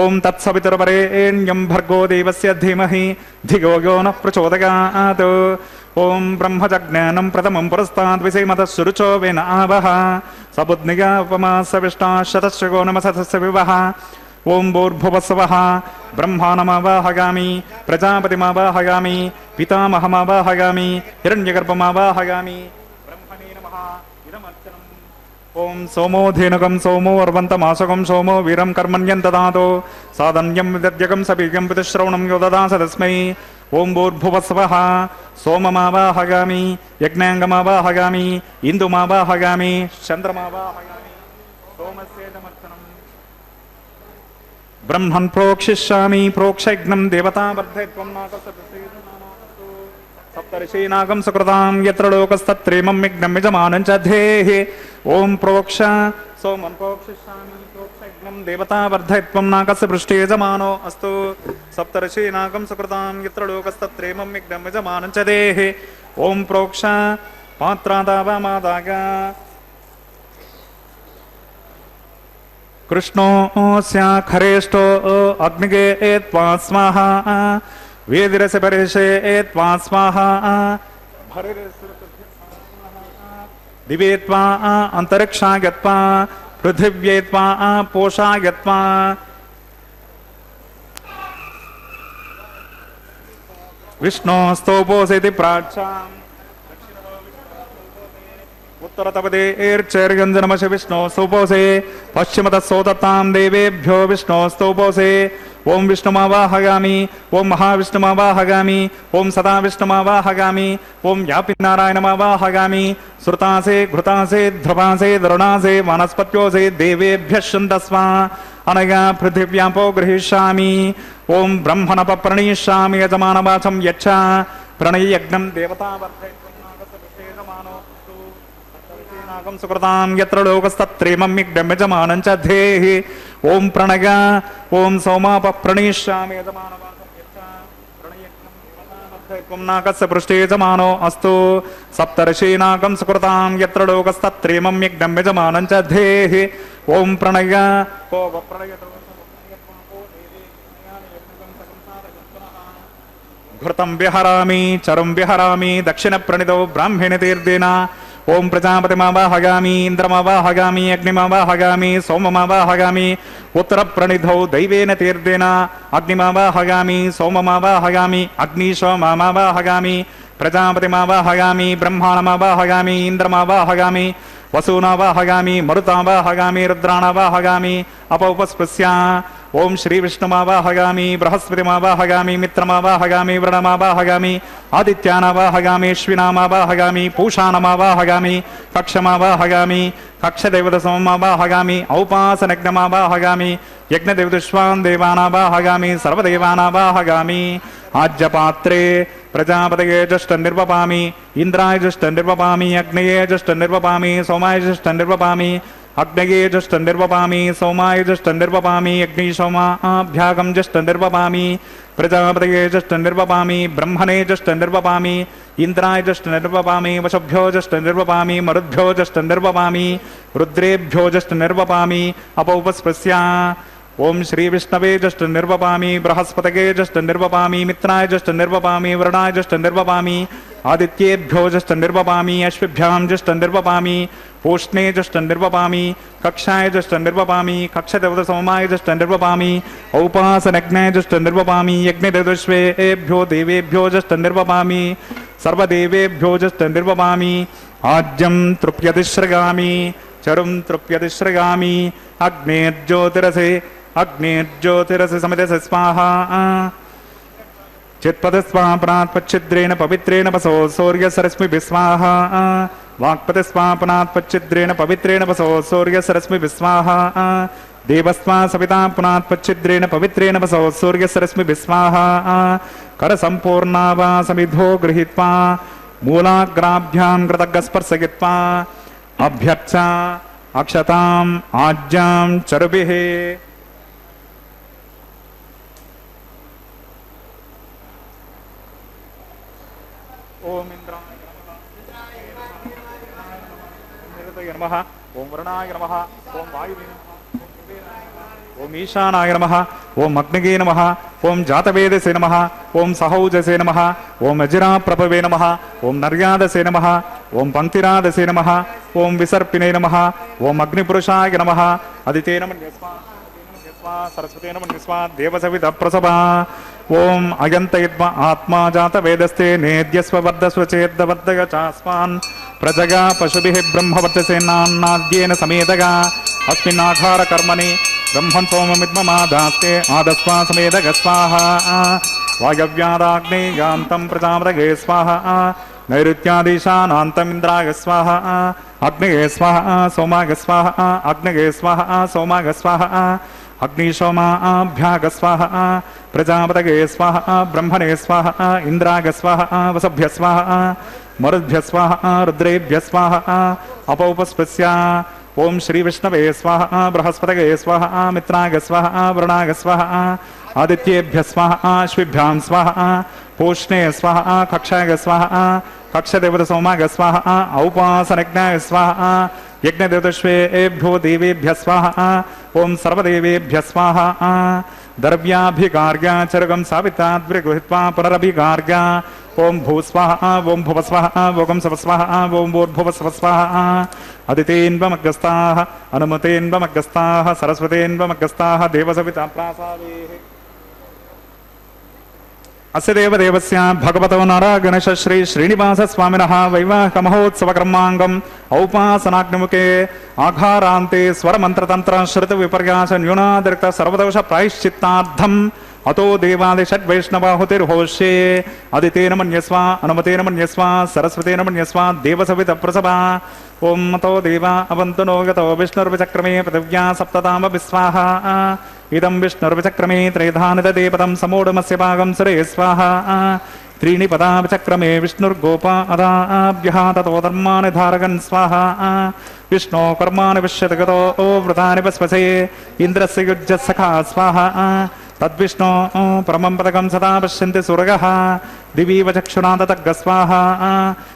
B: ओं तत्सवितुर्वरेण्यं भर्गो देवस्य धीमहि धियो यो नः प्रचोदयात् ओं ब्रह्मजज्ञानं प्रथमं पुरस्ताद् विषेमतः शुरुचो वेन आवह सबुद्निगा उपमासविष्टा शतश्रगो नमसतस्य विवः ओं भूर्भुवस्वः ब्रह्माणमावाहयामि प्रजापतिमावाहयामि पितामहमावाहयामि हिरण्यगर्भमावाहयामि ब्रह्मणे नमः इदमर्चनम् ओं सोमो धेनुकं सोमो अर्वन्तमाशकं सोमो वीरं कर्मण्यं ददातु साधन्यं विदद्यकं सपीकं पितुश्रवणं यो ददास तस्मै ओं भूर्भुवस्वः सोममावाहयामि यज्ञाङ्गमावाहयामि इन्दुमावाहयामि चन्द्रमावाहयामि सोमस्येदमर्चनम् ब्रह्मन् प्रोक्षिष्यामि प्रोक्षयज्ञं देवता वर्धयत्वं नाकसदसेतु सप्तर्षीनागं सुकृतां यत्र लोकस्तत्रेमं यज्ञं यजमानं च धेहि ओं प्रोक्ष सोमं प्रोक्षिष्यामि प्रोक्षयज्ञं देवता वर्धयत्वं नाकस्य पृष्ठे यजमानो अस्तु सप्तर्षीनागं सुकृतां यत्र लोकस्तत्रेमं यज्ञं यजमानं च धेहि ओं प्रोक्ष पात्रादावमादाग कृष्णोऽस्य खरेष्टो अग्निगे त्वा स्वाहा वेदिरस्य परिषे त्वा स्वाहा दिवे त्वा अन्तरिक्षा गत्वा पृथिव्ये त्वा पोषा गत्वा विष्णोस्तोपोषेति प्राच्याम् उत्तरतपदेर्चैर्गञ्जनमश विष्णो स्तोपोषे पश्चिमतः सोदत्तां देवेभ्यो विष्णो स्तोपोषे ओं विष्णुमावाहयामि ओं महाविष्णुमावाहयामि ओं सदा विष्णुमावाहयामि ओं व्यापि नारायणमावाहयामि श्रुतासे घृतासे ध्रुवासे दरुणासे वनस्पत्योसे देवेभ्यः शुन्दस्वा अनया पृथिव्यापो गृहीष्यामि ओं ब्रह्मणप प्रणीष्यामि यजमानवाचं यच्छ प्रणययज्ञं देवता सुकृतां यत्र लोकस्तत्रेमं यज्ञं यजमानं च धेहि ओं प्रणय ओं सोमाप प्रणीष्यामि यजमानवाचं यच्छ प्रणयज्ञं नाकस्य पृष्ठे यजमानो अस्तु सप्तर्षीनागं सुकृतां यत्र लोकस्तत्रेमं यज्ञं यजमानं च धेहि ओं प्रणय घृतं विहरामि चरुं विहरामि दक्षिणप्रणितौ ब्राह्मणे तीर्देन ओं प्रजापतिमावाहयामि इन्द्रमावाहयामि अग्निमावाहयामि सोममावाहयामि उत्तरप्रणिधौ दैवेन तीर्देन अग्निमावाहयामि सोममावाहयामि अग्निशोममावाहयामि प्रजापतिमावाहयामि ब्रह्माणमावाहयामि इन्द्रमावाहयामि वसूनावाहयामि मरुतावाहयामि रुद्राणावाहयामि अपौपस्पृश्य ओं श्रीविष्णुमावाहयामि बृहस्पतिमावाहयामि मित्रमावाहयामि वृणमावाहयामि आदित्यानावाहयामि अश्विनामावाहयामि पूषाणमावाहयामि कक्षमावाहयामि कक्षदेवतसोमावाहयामि औपासनज्ञमावाहयामि यज्ञदेवदुष्वान् देवानावाहयामि सर्वदेवानावाहयामि आज्यपात्रे प्रजापतये जुष्टं निर्वपामि इंद्राय जुष्टं निर्वपामि अग्नये जुष्टं निर्वपामि सोमाय जुष्टं निर्वपामि अग्नये जुष्टं निर्वपामि सोमाय जुष्टं निर्वपामि अग्निसोमाभ्यागं जुष्टं निर्वपामि प्रजापतये जुष्टं निर्वपामि ब्रह्मणे जुष्टं निर्वपामि इंद्राय जुष्टं निर्वपामि वशुभ्यो जुष्टं निर्वपामि मरुद्भ्यो जुष्टं निर्वपामि रुद्रेभ्यो जुष्टं निर्वपामि अपौपस्पृश्या ओम श्री विष्णवे जुष्टं निर्वपामि बृहस्पतये जुष्टं निर्वपामि मित्राय जुष्टं निर्वपामि वरुणाय जुष्टं निर्वपामि आदित्येभ्यो जुष्टं निर्वपामि अश्विभ्यां जुष्टं निर्वपामि पूष्णे जुष्टं निर्वपामि कक्षाय जुष्टं निर्वपामि कक्षदेवत सोमाय जुष्टं निर्वपामि औपासनज्ञाय जुष्टं निर्वपामि यज्ञदेवश्वेभ्यो देवेभ्यो जुष्टं निर्वपामि सर्वदेवेभ्यो जुष्टं निर्वपामि आज्यं तृप्यतिश्रगामि चरुं तृप्यतिश्रगामि अग्नेर्ज्योतिरसे समिधसे स्वाहा चित्पदस्वापनात् पच्छिद्रेण पवित्रेण वसो सूर्यसरश्मिभिः स्वाहा वाक्पदस्वापनात् पच्छिद्रेण पवित्रेण वसो सूर्यसरश्मिभिः स्वाहा देवस्वा सविता पुनात् पच्छिद्रेण पवित्रेण वसो सूर्यसरश्मिभिः स्वाहा करसम्पूर्णा वा समिधो गृहीत्वा मूलाग्राभ्यां कृतज्ञस्पर्शयित्वा अभ्यर्चा अक्षताम् आज्यां चरुभिः ओम इंद्राय नमः ओम वरुणाय नमः ओम वायुवे नमः ओम ईशानाय नमः ओम अग्निगे नमः ओम जातवेदसे नमः ओम सहौजसे नमः ओम अजिराप्रभवे नमः ओम नर्यादसे नमः ओम पंक्तिरादसे नमः ओम विसर्पिणे नमः ओम अग्निपुरुषाय नमः अदितेन मन्यस्वा सरस्वतेन मन्यस्वा देवसविता प्रसभा ओम अयन्तयद्म आत्मा जातवेदस्ते नेद्यस्व वर्धस्व चेद्वर्धय चास्मान् प्रजगा पशुभिः ब्रह्मवर्चसेनान्नाद्येन समेतगा अस्मिन्नाघार कर्मणि ब्रह्मन् सोममिद्ममादास्ते आदस्वा समेतग स्वाहा वायव्यादाग्नेयान्तं प्रजापतये स्वाहा नैऋत्यादिशानान्तम् इन्द्राय स्वाहा अग्नये स्वाहा सोमाय स्वाहा अग्नये स्वाहा सोमाय स्वाहा अग्निशोमाभ्याग स्वाहा प्रजापतये स्वाहा ब्रह्मणे स्वाहा इंद्राय स्वाहा वसुभ्य स्वाहा मरुद्भ्य स्वाहा रुद्रेभ्य स्वाहा अपौपस्पृश्या ओम श्री विष्णवे स्वाहा बृहस्पतये स्वाहा मित्राय स्वाहा वरुणाय स्वाहा आदित्येभ्य स्वाहा अश्विभ्यां स्वाहा पूष्णे स्वाहा कक्षाय स्वाहा कक्षदेवत सोमाय स्वाहा औपासनज्ञाय स्वाहा यज्ञदेवतश्वेभ्यो देवेभ्य स्वाहा ओम सर्वदेवेभ्य स्वाहा द्रव्याभिकार्या चरगं साविताद्विगृहीत्वा पुनरभिकार्या ओम भूस्वाहा ओम भुवस्वाहा ओम सवस्वाहा ओम भूर्भुवस्वस्वाहा अदितेन्वमग्रस्ताः अनुमतेन्वमग्रस्ताः सरस्वतेन्वमग्रस्ताः देवसविता प्रासादेः अस्य देवदेवस्य भगवतो नारायणश श्री श्रीनिवास स्वामिनः वैवाहिक महोत्सव कर्मांगम् औपासनाग्निमुखे आघारान्ते स्वरमन्त्रतन्त्र श्रुत विपर्यास न्यूनातिरिक्त सर्वदोष प्रायश्चित्तार्थम् अतो देवादिषड्वैष्णवाहुतिर्होष्ये अदितेन मन्यस्वा अनुमतेन मन्यस्वा सरस्वतेन मन्यस्वा देवसविता प्रसभा ओम अतो देवा अवन्तु नो यतो विष्णुर्विचक्रमे पृथिव्या सप्तताम विस्वाहा इदं विष्णुर्विचक्रमे त्रैधानिददेपदं समूढमस्य भागं सुरे स्वाहा त्रीणि पदा विचक्रमे विष्णुर्गोपा अदाभ्यः ततो धर्माणि धारगन् स्वाहा विष्णो कर्माणि विश्यति गतो वृतानि वस्वसे इन्द्रस्य युज्यः सखा स्वाहा तद्विष्णो परमं पदकं सदा पश्यन्ति सुरगः दिवीव चक्षुणा ततग्ग स्वाहा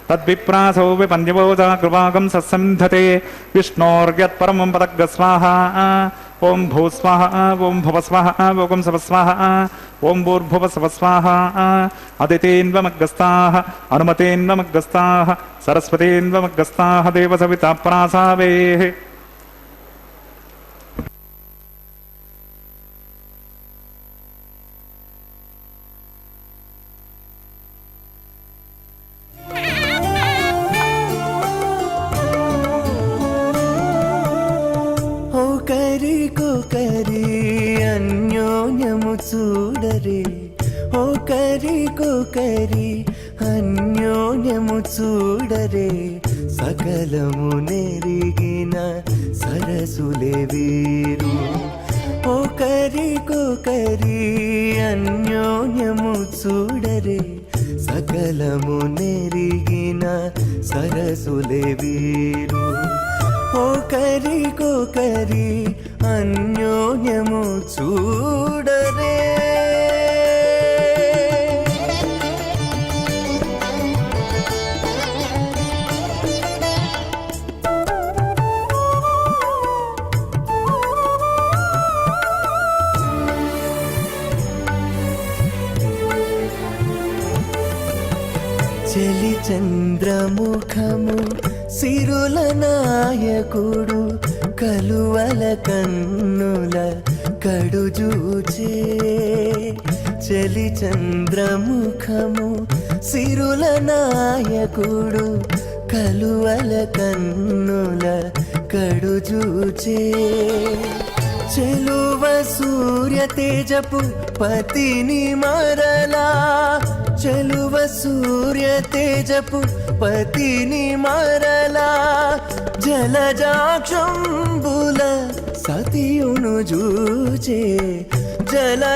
B: तद्विप्रासो विपन्यवोजा कृपागं सत्सन्धते विष्णोर्यत्परमं पदग्ग स्वाहा ओम भूस्वाहा ओम भुवस्वाहा ओम सवस्वाहा ओम भूर्भुवस्वस्वाहा अदितेन्वमग्रस्ताः अनुमतेन्वमग्रस्ताः सरस्वतेन्वमग्रस्ताः देवसविता प्रासावेः
C: అన్యోన్యము చూడరే ఓ కరి అన్యోన్యము చూడరే సకలము నెరిగిన సరసులే వీరు ఒకరికొకరి అన్యోన్యము చూడరే సకలము నెరిగిన సరసులే వీరు ఒకరికొకరి అన్యోన్యము చూడరే చలి చంద్రముఖము సిరుల నాయకుడు కలువల కన్నుల కడుజూచే చలి చంద్రముఖము సిరుల నాయకుడు కలువల కన్నుల కడుజూచే చెలువ సూర్య తేజపు పతిని మరలా చెలువ సూర్య తేజపు పతిని మరలా జలజాక్షంబుల సతియును జూచే జలజాక్షంబుల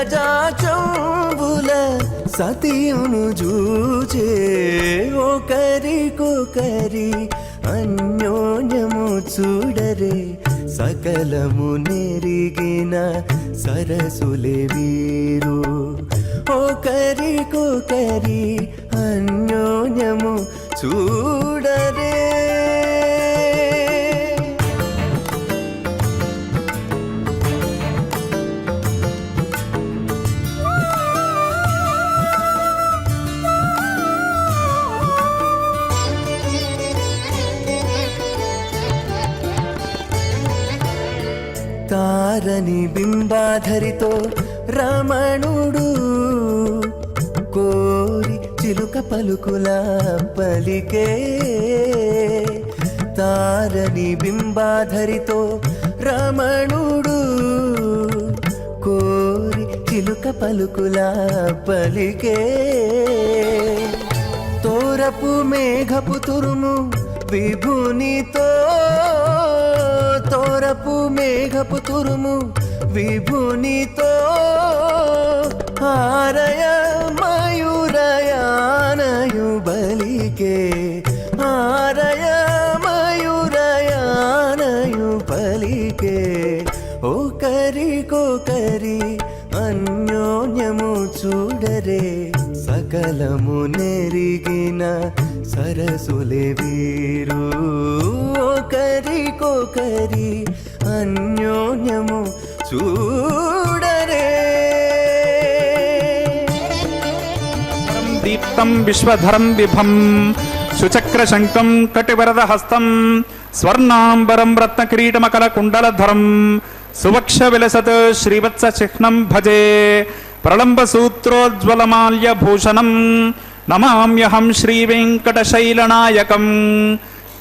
C: సతియును జూచే ఒకరికొకరి అన్యోన్యము చూడరే సకలము నెరిగిన సరసులే వీరు ఒకరికొకరి అన్యోన్యము చూడరే తారని బింబాధరితో రమణుడు కోరి చిలుక పలుకుల పలికే తారని బింబాధరితో రమణుడు కోరి చిలుక పలుకుల పలికే తోరపు మేఘపు తురుము విభునితో తోరపు మేఘపు తురుము విభునితో హారయ మయూరయానయు బలికే హారయ మయూరయానయు బలికే ఒకరికొకరి అన్యోన్యము చూడరే సకలము నెరిగిన సరసులే వీరు ఒకరికొకరి అన్యోన్యము చూడరే
B: దీప్తం విశ్వధరం విభం సుచక్రశంకం కటివరదహస్తం స్వర్ణాంబరం రత్నకిరీటమకరకుండలధరం సువక్ష విలసత్ శ్రీవత్స చిహ్నం భజే ప్రళంబసూత్రోజ్వలమాల్యభూషణం నమామ్యహం శ్రీవేంకటశైలనాయకం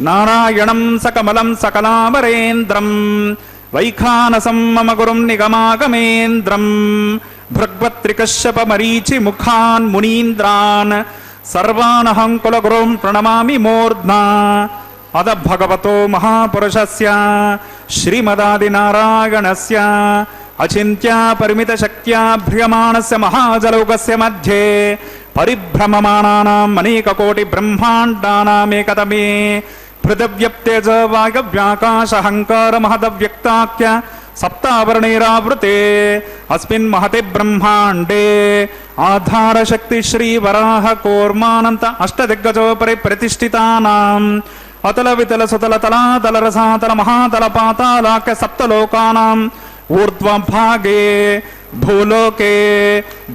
B: నారాయణం సకమలం సకలామరేంద్రం వైఖానసం మమ గురుం నిగమాగమేంద్రం భృగ్వత్రికశ్యపమరీచి ముఖాన్ మునీంద్రాన్ సర్వానహం కులగురుం ప్రణమామి మూర్ధ్నా అద భగవతో మహాపురుషస్య శ్రీమదాదినారాయణస్య అచింత్య పరిమిత శక్త్యా భ్రియమాణస్య మహాజలౌకస్య మధ్యే పరిభ్రమమానానాం అనేక కోటి బ్రహ్మాండానామేకతమే పృథివ్యప్తేజ వాయవ్యాకాశహంకార మహదవ్యక్తాఖ్య సప్తావరణైరావృతే అస్మిన్ మహతే బ్రహ్మాండే ఆధారశక్తి శ్రీవరాహ కూర్మానంత అష్టదిగ్గజోపరి ప్రతిష్ఠితానాం అతల వితల సుతల తలాతల రసాతల మహాతల పాతాళాఖ్య సప్తలోకానాం ఊర్ధ్వభాగే భూలోకే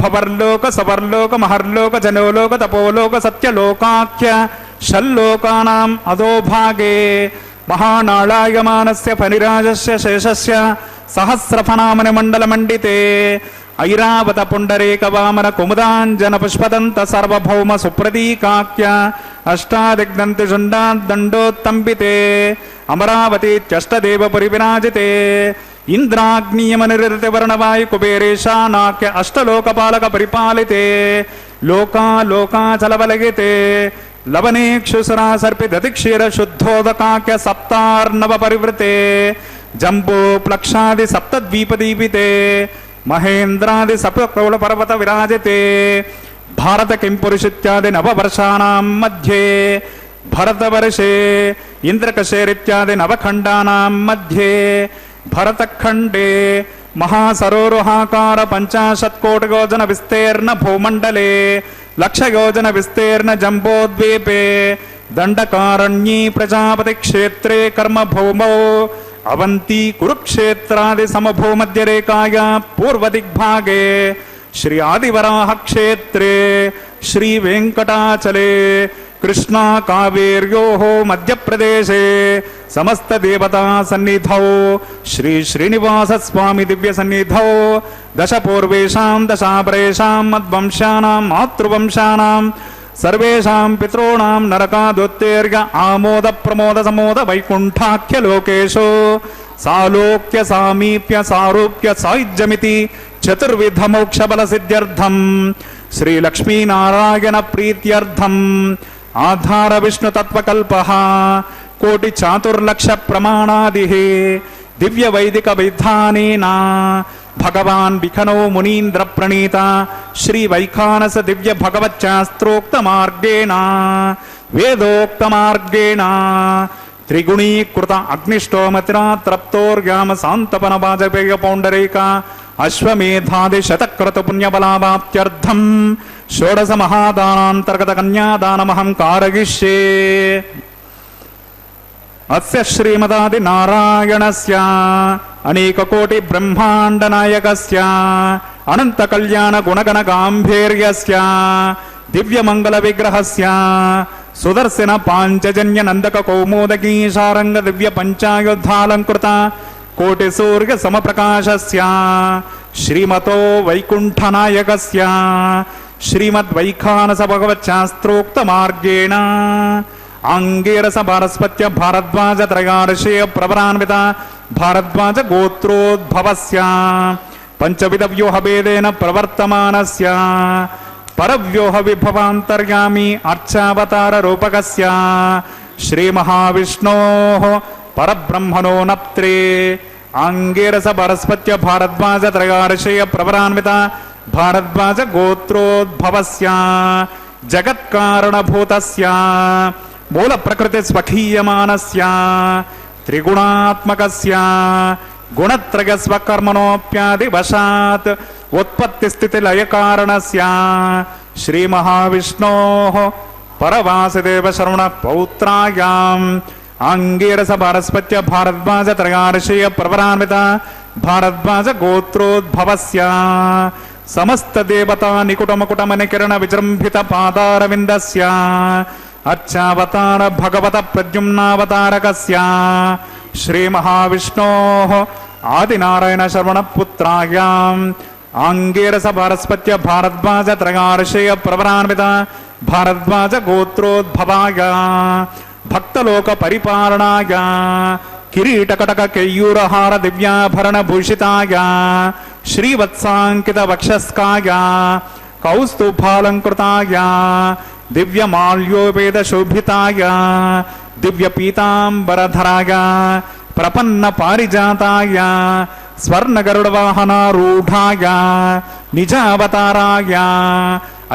B: భవర్లోక సవర్లోక మహర్లోక జనోలోక తపోలోక సత్యలోకాఖ్య షల్లోకానాం అధోభాగే మహానాళాయమానస్య ఫణిరాజస్య శేషస్య సహస్రఫణామని మండలమండితే ఐరావత పుండరీక వామన కుముదాంజన పుష్పదంత సర్వభౌమ సుప్రతీకాఖ్య అష్టాదిగ్నంతి శుండాదండోత్తంబితే అమరావతీత్యష్టదేవపురి విరాజితే ఇంద్రాగ్నియమనిరతివర్ణవాయు కుబేరేశానాఖ్య అష్టలోకపాలక పరిపాలితే లోకాలోకాచలవలగితే లవనేక్షుసరా సర్పి దతిక్షీర శుద్ధోదకాఖ్య సప్తార్ణవ పరివృతే జంబో ప్లక్షాది సప్తద్వీపదీపితే మహేంద్రాది సప్తకౌళ పర్వత విరాజతే భారత కింపురుషిత్యాది నవవర్షాణం మధ్యే భరతవర్షే ఇంద్రకశేరిత్యాది నవఖండానాం మధ్యే భరతఖండే మహాసరోరుహాకార 50 కోటియోజన విస్తీర్ణ భూమండలే 1,00,000 యోజన విస్తీర్ణ జంబోద్వీపే దండకారణ్యీ ప్రజాపతి క్షేత్రే కర్మభూమౌ అవంతి కురుక్షేత్రాది సమభూమధ్యరేఖాయ పూర్వదిగ్భాగే శ్రీ ఆదివరాహ క్షేత్రే శ్రీ వెంకటాచలే కృష్ణా కావేర్యోః మధ్యప్రదేశే సమస్త దేవతా సన్నిధౌ శ్రీ శ్రీనివాస స్వామి దివ్య సన్నిధౌ దశ పూర్వేషాం దశాపరేషాం మద్వంశానాం మాతృవంశానాం సర్వేషాం పితॄణాం నరకాదుత్తేర్య ఆమోద ప్రమోద సమోద వైకుంఠాఖ్య లోకేషు సాలోక్య సామీప్య సారూప్య సాయుజ్యమితి చతుర్విధ మోక్ష బల సిద్ధ్యర్థం శ్రీ లక్ష్మీనారాయణ ప్రీత్యర్థం ఆధార విష్ణు తత్వకల్పః కోటి చాతుర్లక్ష ప్రమాణాది దివ్య వైదిక విధానేన భగవాన్ విఖనో మునీంద్ర ప్రణీత శ్రీ వైఖానస దివ్య భగవచ్చాస్త్రోక్త మార్గేణ వేదోక్త మార్గేణ త్రిగుణీకృత అగ్నిష్టోమతిరా త్రప్తోర్యామ సాంతపన వాజపేయ పౌండరీక అశ్వమేధాది శతక్రత పుణ్యబలావాప్త్యర్థం షోడశ మహాదానాంతర్గత కన్యాదానమహం కారయిష్యే. అస్య శ్రీమదాది నారాయణస్య అనేక కోటి బ్రహ్మాండ నాయకస్య అనంత కళ్యాణ గుణగణ గాంభీర్యస్య దివ్య మంగళ విగ్రహస్య సుదర్శన పాంచజన్య నందక కౌమోదకీ సారంగ దివ్య పంచాయుద్ధాలంకృత కోటి సూర్య సమప్రకాశస్య శ్రీమతో వైకుంఠనాయకస్య శ్రీమద్వైఖానస భగవచ్చాస్త్రోక్త మార్గేణ అంగీరస భారస్పత్య భారద్వాజ త్రయార్షేయ ప్రవరాన్విత భారద్వాజ గోత్రోద్భవస్య పంచవిధ వ్యూహ భేదేన ప్రవర్తమానస్య పరవ్యూహ విభవాంతర్యామి అర్చావతార రూపకస్య శ్రీ మహావిష్ణోః పరబ్రహ్మణో నప్త్రే అంగీరస భారస్పత్య భారద్వాజ త్రయార్షేయ ప్రవరాన్విత భారద్వాజ గోత్రోద్భవస్య జగత్కారణభూతస్య మూల ప్రకృతి స్వకీయమానస్య త్రిగుణాత్మకస్య గుణత్రయ స్వకర్మణోప్యాది వశాత్ ఉత్పత్తి స్థితి లయ కారణస్య శ్రీ మహావిష్ణోః పరవాసుదేవ శరవణ పౌత్రాయాం అంగీరస భారస్పత్య భారద్వాజ త్రయార్షేయ ప్రవరాన్విత భారద్వాజ గోత్రోద్భవస్య సమస్త దేవతా నికుటమకుటమని కిరణ విజృంభిత పాదారవిందస్య అర్చావతార భగవత ప్రద్యుమ్నావతారకస్య శ్రీ మహావిష్ణోః ఆదినారాయణ శరవణ పుత్రాయాం అంగీరస భారస్పత్య భారద్వాజ త్రయార్షేయ ప్రవరాన్విత భారద్వాజ గోత్రోద్భవాయ భక్తలోక పరిపాలనాయ కిరీటకటక కేయూరహార దివ్యాభరణ భూషితాయ శ్రీవత్సాంకిత వక్షస్కాయ కౌస్తుభాలంకృతాయ దివ్యమాల్యోపేత శోభితాయ దివ్య పీతాంబరధరాయ ప్రపన్న పారిజాతాయ స్వర్ణ గరుడ వాహనారూఢాయ నిజావతారాయ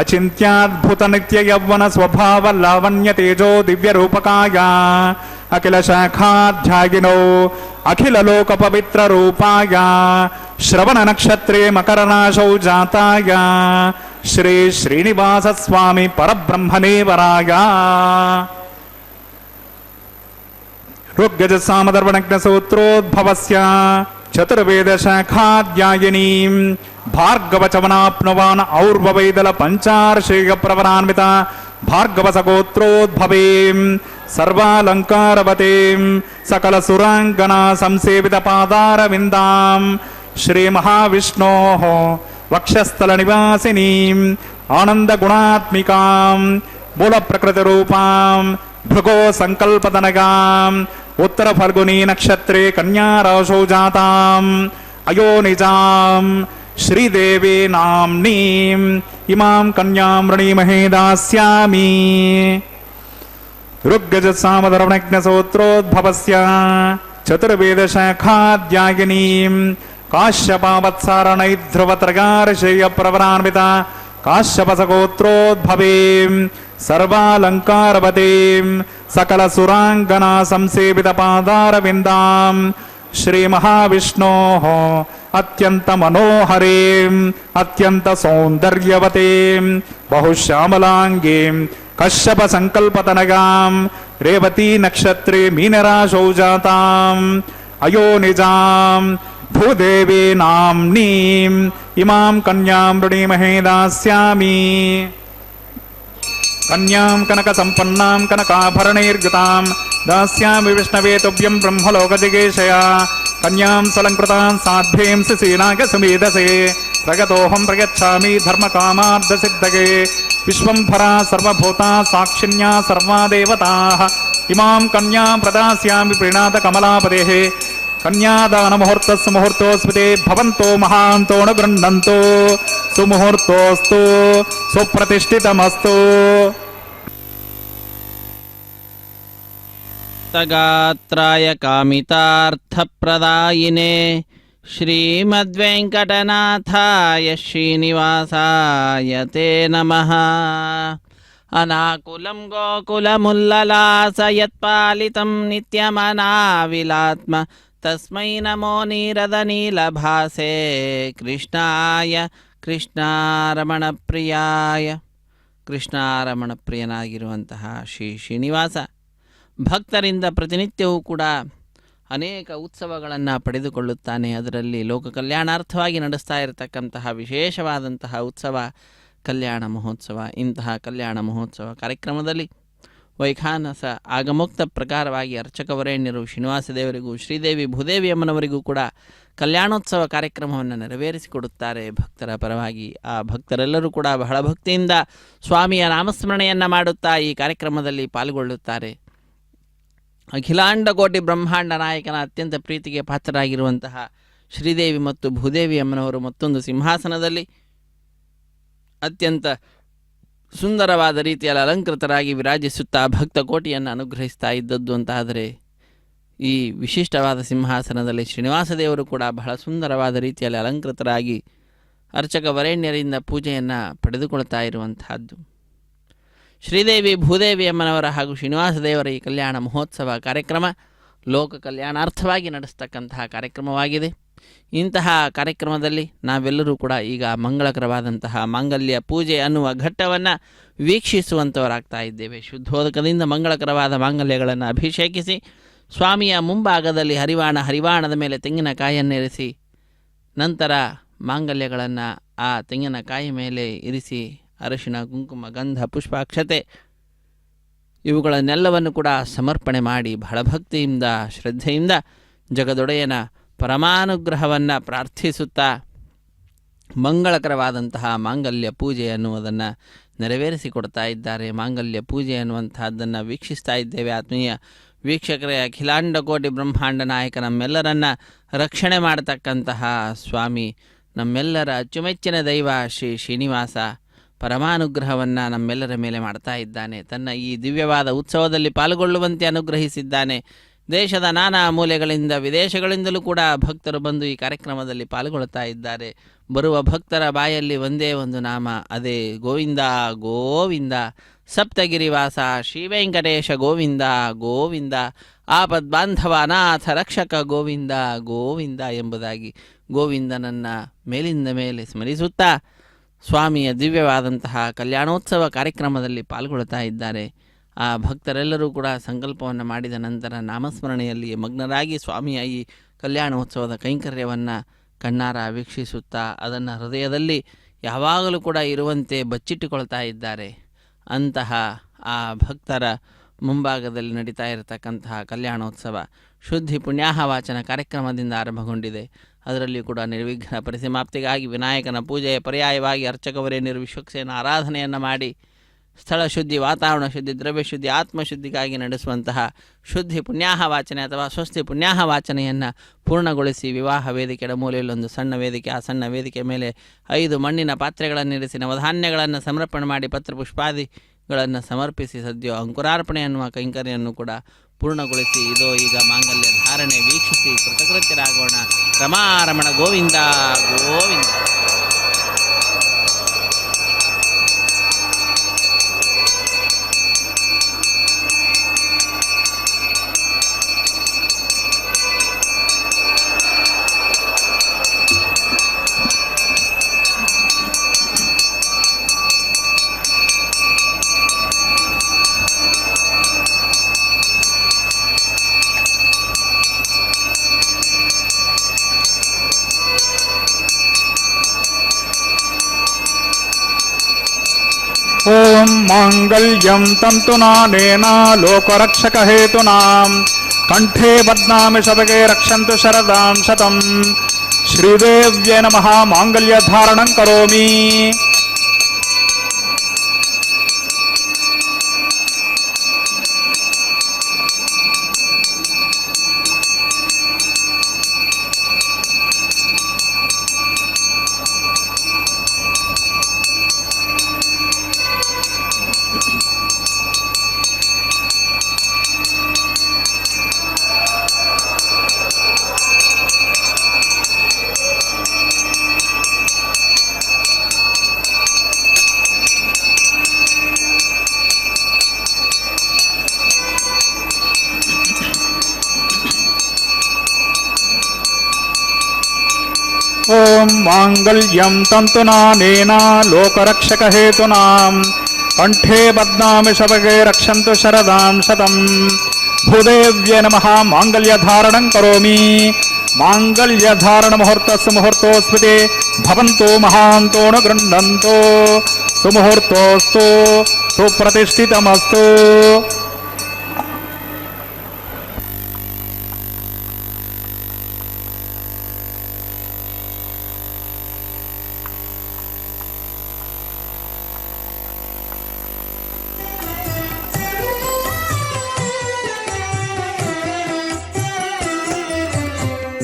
B: అచింత్యాద్భుత నిత్య యవ్వన స్వభావ లావణ్య తేజో దివ్య రూపకాయ అఖిల శాఖాధ్యాయినో అఖిల లోక పవిత్ర రూపాయ శ్రవణ నక్షత్రే మకరనాశౌ జాతాయ శ్రీ శ్రీనివాస స్వామి పరబ్రహ్మణే వరాయ ఋగ్యజ సామదర్వణజ్ఞ సూత్రోద్భవస్య చతుర్వేద శాఖాధ్యాయినీం భార్గవచవనాప్నువాన్ ఔర్వవైదల పంచార్షేయ ప్రవరాన్విత భార్గవ సగోత్రోద్భవేం సర్వాలంకారవతేం సకల సురాంగనా సంసేవిత పాదారవిందాం శ్రీ మహావిష్ణోః వక్షస్థల నివాసినీం ఆనంద గుణాత్మికాం మూల ప్రకృతి రూపాం భృగో సంకల్పదనగాం ఉత్తర ఫల్గుని నక్షత్రే కన్యారాశౌ జాతాం అయోనిజాం శ్రీదేవీ నామ్నీం ఇమాం కన్యాం వృణీమహే దాస్యామి. ఋగ్యజ సామధర్వణజ్ఞ సూత్రోద్భవస్య ಚತುರ್ವೇದಶಾಖಾದ್ಯಾಗಿನೀಂ ಕಾಶ್ಯಪಾವತ್ಸಾರಣೈಧ್ರುವತ್ರಗಾರ್ಷೇಯ ಪ್ರವರಾನ್ವಿತ ಕಾಶ್ಯಪಸಗೋತ್ರೋದ್ಭವೇಂ ಸರ್ವಾಲಂಕಾರವತೀಂ ಸಕಲ ಸುರಾಂಗನಾ ಸಂಸೇವಿತ ಪಾದಾರವಿಂದಾಂ ಶ್ರೀ ಮಹಾವಿಷ್ಣೋಃ ಅತ್ಯಂತ ಮನೋಹರೀಂ ಅತ್ಯಂತ ಸೌಂದರ್ಯವತೀಂ ಬಹುಶ್ಯಾಮಲಾಂಗೀಂ ಕಶ್ಯಪ ಸಂಕಲ್ಪತನಗಾಂ ರೇವತಿ ನಕ್ಷತ್ರೇ ಮೀನರಾಶೌ ಜಾತಾಂ ಅಯೋನಿಜಾಂ ಭೂದೇವಿ ನಾಮ್ನೀಂ ಇಮಾಂ ಕನ್ಯಾಂ ವೃಣೀಮಹೇ ದಾಸ್ಯಾಮಿ ಕನ್ಯಾಂ ಕನಕ ಸಂಪನ್ನಾಂ ಕನಕಾಭರಣೈರ್ಯುತಾಂ ದಾಸ್ಯಾಮಿ ವಿಷ್ಣವೇ ತುಭ್ಯಂ ಬ್ರಹ್ಮಲೋಕಜಿಗೇಶಯ ಕನ್ಯಾಂ ಸ್ವಲಂಕೃತಾಂ ಸಾಧ್ವೀಂ ಸಿಸೀನಾಗ ಸುಮೇಧಸೇ ಪ್ರಗತೋಹಂ ಪ್ರಗಚ್ಛಾಮಿ ಧರ್ಮಕಾಮಾರ್ಧಸಿದ್ಧಗೆ ವಿಶ್ವಂಭರಾ ಸರ್ವಭೂತಾ ಸಾಕ್ಷಿಣ್ಯಾ ಸರ್ವಾ ದೇವತಾಃ ಇಮಾಂ ಕನ್ಯಾಂ ಪ್ರದಾಸ್ಯಾಮಿ ಪ್ರೀಣಾತ ಕಮಲಾಪದೇಃ ಕನ್ಯಾದಾನ ಮುಹೂರ್ತಸ್ಸು ಮುಹೂರ್ತೋಸ್ಮಿತೆ ಭವಂತೋ ಮಹಾಂತೋ ನ ಗೃಹ್ಣಂತೋ ಸುಮುಹೂರ್ತೋಸ್ತು ಸುಪ್ರತಿಷ್ಠಿತಮಸ್ತು.
D: ಗಾತ್ರಾಯ ಕಾಮಿತಾರ್ಥಪ್ರದಾಯಿನೇ ಶ್ರೀಮದ್ವೆಂಕಟನಾಥಾಯ ಶ್ರೀನಿವಾಸಾಯ ತೇ ನಮಃ. ಅನಾಕುಲಂ ಗೋಕುಲಮುಲ್ಲಲಾಸ ಯತ್ಪಾಲಿತಂ ನಿತ್ಯಮನಾವಿಲಾತ್ಮ ತಸ್ಮೈ ನಮೋ ನೀರದ ನೀಲಭಾಸೆ ಕೃಷ್ಣಾಯ ಕೃಷ್ಣಾರಮಣ ಪ್ರಿಯಾಯ. ಕೃಷ್ಣಾರಮಣ ಪ್ರಿಯನಾಗಿರುವಂತಹ ಶ್ರೀ ಶ್ರೀನಿವಾಸ ಭಕ್ತರಿಂದ ಪ್ರತಿನಿತ್ಯವೂ ಕೂಡ ಅನೇಕ ಉತ್ಸವಗಳನ್ನು ಪಡೆದುಕೊಳ್ಳುತ್ತಾನೆ. ಅದರಲ್ಲಿ ಲೋಕ ಕಲ್ಯಾಣಾರ್ಥವಾಗಿ ನಡೆಸ್ತಾ ಇರತಕ್ಕಂತಹ ವಿಶೇಷವಾದಂತಹ ಉತ್ಸವ ಕಲ್ಯಾಣ ಮಹೋತ್ಸವ. ಇಂತಹ ಕಲ್ಯಾಣ ಮಹೋತ್ಸವ ಕಾರ್ಯಕ್ರಮದಲ್ಲಿ ವೈಖಾನಸ ಆಗಮೋಕ್ತ ಪ್ರಕಾರವಾಗಿ ಅರ್ಚಕವರೇಣ್ಯರು ಶ್ರೀನಿವಾಸ ದೇವರಿಗೂ ಶ್ರೀದೇವಿ ಭೂದೇವಿ ಅಮ್ಮನವರಿಗೂ ಕೂಡ ಕಲ್ಯಾಣೋತ್ಸವ ಕಾರ್ಯಕ್ರಮವನ್ನು ನೆರವೇರಿಸಿಕೊಡುತ್ತಾರೆ ಭಕ್ತರ ಪರವಾಗಿ. ಆ ಭಕ್ತರೆಲ್ಲರೂ ಕೂಡ ಬಹಳ ಭಕ್ತಿಯಿಂದ ಸ್ವಾಮಿಯ ನಾಮಸ್ಮರಣೆಯನ್ನು ಮಾಡುತ್ತಾ ಈ ಕಾರ್ಯಕ್ರಮದಲ್ಲಿ ಪಾಲ್ಗೊಳ್ಳುತ್ತಾರೆ. ಅಖಿಲಾಂಡ ಕೋಟಿ ಬ್ರಹ್ಮಾಂಡ ನಾಯಕನ ಅತ್ಯಂತ ಪ್ರೀತಿಗೆ ಪಾತ್ರರಾಗಿರುವಂತಹ ಶ್ರೀದೇವಿ ಮತ್ತು ಭೂದೇವಿ ಅಮ್ಮನವರು ಮತ್ತೊಂದು ಸಿಂಹಾಸನದಲ್ಲಿ ಅತ್ಯಂತ ಸುಂದರವಾದ ರೀತಿಯಲ್ಲಿ ಅಲಂಕೃತರಾಗಿ ವಿರಾಜಿಸುತ್ತಾ ಭಕ್ತ ಕೋಟಿಯನ್ನು ಅನುಗ್ರಹಿಸ್ತಾ ಇದ್ದದ್ದು ಅಂತಾದರೆ, ಈ ವಿಶಿಷ್ಟವಾದ ಸಿಂಹಾಸನದಲ್ಲಿ ಶ್ರೀನಿವಾಸ ದೇವರು ಕೂಡ ಬಹಳ ಸುಂದರವಾದ ರೀತಿಯಲ್ಲಿ ಅಲಂಕೃತರಾಗಿ ಅರ್ಚಕ ವರೇಣ್ಯರಿಂದ ಪೂಜೆಯನ್ನು ಪಡೆದುಕೊಳ್ತಾ ಇರುವಂತಹದ್ದು. ಶ್ರೀದೇವಿ ಭೂದೇವಿ ಅಮ್ಮನವರ ಹಾಗೂ ಶ್ರೀನಿವಾಸ ದೇವರ ಈ ಕಲ್ಯಾಣ ಮಹೋತ್ಸವ ಕಾರ್ಯಕ್ರಮ ಲೋಕ ಕಲ್ಯಾಣಾರ್ಥವಾಗಿ ನಡೆಸ್ತಕ್ಕಂತಹ ಕಾರ್ಯಕ್ರಮವಾಗಿದೆ. ಇಂತಹ ಕಾರ್ಯಕ್ರಮದಲ್ಲಿ ನಾವೆಲ್ಲರೂ ಕೂಡ ಈಗ ಮಂಗಳಕರವಾದಂತಹ ಮಾಂಗಲ್ಯ ಪೂಜೆ ಅನ್ನುವ ಘಟ್ಟವನ್ನು ವೀಕ್ಷಿಸುವಂಥವರಾಗ್ತಾ ಇದ್ದೇವೆ. ಶುದ್ಧೋದಕದಿಂದ ಮಂಗಳಕರವಾದ ಮಾಂಗಲ್ಯಗಳನ್ನು ಅಭಿಷೇಕಿಸಿ ಸ್ವಾಮಿಯ ಮುಂಭಾಗದಲ್ಲಿ ಹರಿವಾಣದ ಮೇಲೆ ತೆಂಗಿನಕಾಯನ್ನಿರಿಸಿ ನಂತರ ಮಾಂಗಲ್ಯಗಳನ್ನು ಆ ತೆಂಗಿನಕಾಯಿ ಮೇಲೆ ಇರಿಸಿ ಅರಿಶಿಣ ಕುಂಕುಮ ಗಂಧ ಪುಷ್ಪಾಕ್ಷತೆ ಇವುಗಳನ್ನೆಲ್ಲವನ್ನು ಕೂಡ ಸಮರ್ಪಣೆ ಮಾಡಿ ಬಹಳ ಭಕ್ತಿಯಿಂದ ಶ್ರದ್ಧೆಯಿಂದ ಜಗದೊಡೆಯನ ಪರಮಾನುಗ್ರಹವನ್ನು ಪ್ರಾರ್ಥಿಸುತ್ತಾ ಮಂಗಳಕರವಾದಂತಹ ಮಾಂಗಲ್ಯ ಪೂಜೆ ಅನ್ನುವುದನ್ನು ನೆರವೇರಿಸಿಕೊಡ್ತಾ ಇದ್ದಾರೆ. ಮಾಂಗಲ್ಯ ಪೂಜೆ ಅನ್ನುವಂತಹದ್ದನ್ನು ವೀಕ್ಷಿಸ್ತಾ ಇದ್ದೇವೆ. ಆತ್ಮೀಯ ವೀಕ್ಷಕರೇ, ಅಖಿಲಾಂಡ ಕೋಟಿ ಬ್ರಹ್ಮಾಂಡ ನಾಯಕ ನಮ್ಮೆಲ್ಲರನ್ನು ರಕ್ಷಣೆ ಮಾಡತಕ್ಕಂತಹ ಸ್ವಾಮಿ, ನಮ್ಮೆಲ್ಲರ ಅಚ್ಚುಮೆಚ್ಚಿನ ದೈವ ಶ್ರೀ ಶ್ರೀನಿವಾಸ ಪರಮಾನುಗ್ರಹವನ್ನು ನಮ್ಮೆಲ್ಲರ ಮೇಲೆ ಮಾಡ್ತಾ ಇದ್ದಾನೆ. ತನ್ನ ಈ ದಿವ್ಯವಾದ ಉತ್ಸವದಲ್ಲಿ ಪಾಲ್ಗೊಳ್ಳುವಂತೆ ಅನುಗ್ರಹಿಸಿದ್ದಾನೆ. ದೇಶದ ನಾನಾ ಮೂಲೆಗಳಿಂದ ವಿದೇಶಗಳಿಂದಲೂ ಕೂಡ ಭಕ್ತರು ಬಂದು ಈ ಕಾರ್ಯಕ್ರಮದಲ್ಲಿ ಪಾಲ್ಗೊಳ್ತಾ ಇದ್ದಾರೆ. ಬರುವ ಭಕ್ತರ ಬಾಯಲ್ಲಿ ಒಂದೇ ಒಂದು ನಾಮ, ಅದೇ ಗೋವಿಂದ ಗೋವಿಂದ. ಸಪ್ತಗಿರಿವಾಸ ಶ್ರೀ ವೆಂಕಟೇಶ ಗೋವಿಂದ ಗೋವಿಂದ. ಆಪದ್ಬಾಂಧವ ಅನಾಥ ರಕ್ಷಕ ಗೋವಿಂದ ಗೋವಿಂದ ಎಂಬುದಾಗಿ ಗೋವಿಂದನನ್ನು ಮೇಲಿಂದ ಮೇಲೆ ಸ್ಮರಿಸುತ್ತಾ ಸ್ವಾಮಿಯ ದಿವ್ಯವಾದಂತಹ ಕಲ್ಯಾಣೋತ್ಸವ ಕಾರ್ಯಕ್ರಮದಲ್ಲಿ ಪಾಲ್ಗೊಳ್ತಾ ಇದ್ದಾರೆ. ಆ ಭಕ್ತರೆಲ್ಲರೂ ಕೂಡ ಸಂಕಲ್ಪವನ್ನು ಮಾಡಿದ ನಂತರ ನಾಮಸ್ಮರಣೆಯಲ್ಲಿ ಮಗ್ನರಾಗಿ ಸ್ವಾಮಿಯ ಈ ಕಲ್ಯಾಣೋತ್ಸವದ ಕೈಂಕರ್ಯವನ್ನು ಕಣ್ಣಾರ ವೀಕ್ಷಿಸುತ್ತಾ ಅದನ್ನು ಹೃದಯದಲ್ಲಿ ಯಾವಾಗಲೂ ಕೂಡ ಇರುವಂತೆ ಬಚ್ಚಿಟ್ಟುಕೊಳ್ತಾ ಇದ್ದಾರೆ. ಅಂತಹ ಆ ಭಕ್ತರ ಮುಂಭಾಗದಲ್ಲಿ ನಡೀತಾ ಇರತಕ್ಕಂತಹ ಕಲ್ಯಾಣೋತ್ಸವ ಶುದ್ಧಿ ಪುಣ್ಯಾಹ ವಾಚನ ಕಾರ್ಯಕ್ರಮದಿಂದ ಆರಂಭಗೊಂಡಿದೆ. ಅದರಲ್ಲಿ ಕೂಡ ನಿರ್ವಿಘ್ನ ಪರಿಸಮಾಪ್ತಿಗಾಗಿ ವಿನಾಯಕನ ಪೂಜೆಯ ಪರ್ಯಾಯವಾಗಿ ಅರ್ಚಕವರೇಣ್ಯರು ವಿಶ್ವಕ್ಸೇನ ಆರಾಧನೆಯನ್ನು ಮಾಡಿ ಸ್ಥಳ ಶುದ್ಧಿ, ವಾತಾವರಣ ಶುದ್ಧಿ, ದ್ರವ್ಯ ಶುದ್ಧಿ, ಆತ್ಮಶುದ್ಧಿಗಾಗಿ ನಡೆಸುವಂತಹ ಶುದ್ಧಿ ಪುಣ್ಯಾಹ ವಾಚನೆ ಅಥವಾ ಸ್ವಸ್ತಿ ಪುಣ್ಯಾಹ ವಾಚನೆಯನ್ನು ಪೂರ್ಣಗೊಳಿಸಿ ವಿವಾಹ ವೇದಿಕೆಯ ಮೂಲೆಯಲ್ಲೊಂದು ಸಣ್ಣ ವೇದಿಕೆ, ಆ ಸಣ್ಣ ವೇದಿಕೆ ಮೇಲೆ 5 ಮಣ್ಣಿನ ಪಾತ್ರೆಗಳನ್ನಿರಿಸಿ ನವಧಾನ್ಯಗಳನ್ನು ಸಮರ್ಪಣೆ ಮಾಡಿ ಪತ್ರಪುಷ್ಪಾದಿ ಗಳನ್ನು ಸಮರ್ಪಿಸಿ ಸದ್ಯ ಅಂಕುರಾರ್ಪಣೆ ಎನ್ನುವ ಕೈಂಕರ್ಯನ್ನು ಕೂಡ ಪೂರ್ಣಗೊಳಿಸಿ ಇದೋ ಈಗ ಮಾಂಗಲ್ಯ ಧಾರಣೆ ವೀಕ್ಷಿಸಿ ಕೃತಕೃತ್ಯರಾಗೋಣ. ರಮಾರಮಣ ಗೋವಿಂದ ಗೋವಿಂದ.
B: ఓం మాంగళ్యం తంతునానేన లోకరక్షకహేతునాం కంఠే బధ్నామి శతకే రక్షంతు శరదాం శతం. శ్రీదేవ్యై నమః. మాంగళ్యధారణం కరోమి. ఓం మాంగళ్యం తంతునానేన లోకరక్షకహేతునాం కంఠే బధ్నామి శతకే రక్షంతు శరదాం శతం. భూదేవ్యై నమః. మాంగళ్యధారణం కరోమి. మాంగళ్యధారణ ముహూర్తస్సు ముహూర్తోస్మితే భవంతో మహాంతో న గృహ్ణంతో సుముహూర్తోస్తు సుప్రతిష్ఠితమస్తు.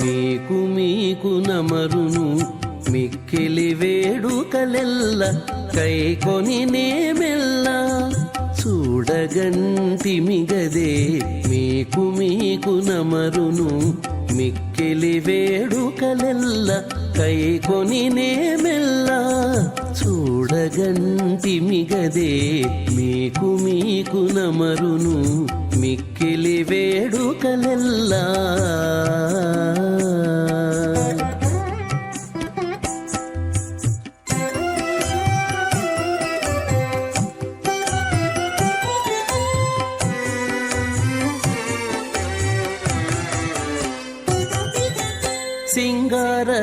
E: మీకు మీకు నమరును మిక్కిలి వేడుకలెల్ల కైకొని నేమెల్ల చూడగంటిమిగదే. మీకు మీకు నమరును మిక్కిలి వేడుకలెల్ల కైకొని నేమెల్ల చూడగంటిమిగదే. మీకు మీకు నమరును మిక్కిలి వేడుకలెల్లా.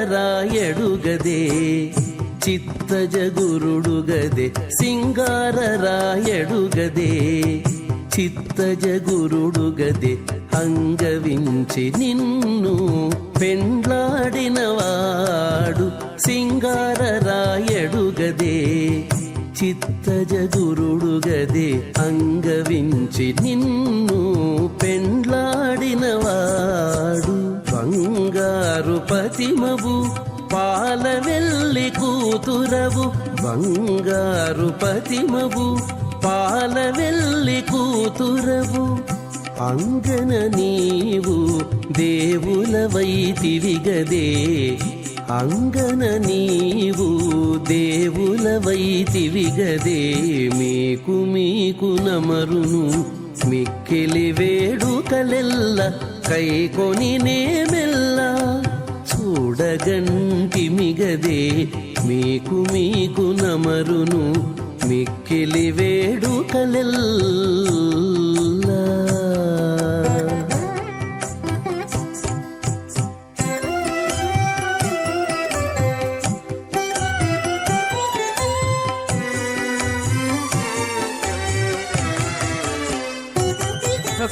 E: సింగారరాయడుగదే చిత్తజగురుడుగదే. సింగారరాయడుగదే చిత్తజగురుడుగదే. అంగవించి నిన్ను పెండ్లాడినవాడు సింగారరాయడుగదే. చిత్తజగురుడుగదే. అంగవించి నిన్ను పెండ్లాడినవాడు బంగారు పతిమవు పాలవెల్లి కూతురవు. బంగారు పతిమవు పాలవెల్లి కూతురవు. అంగన నీవు దేవులవైతివిగదే. అంగన నీవు దేవులవైతివిగదే. మీకు మీకు నమరును మిక్కిలి వేడుకలెల్ల కైకొని నేమెల్ల చూడగంటిమిగదే. మీకు మీకు నమరును మిక్కిలి వేడుకలెల్లా.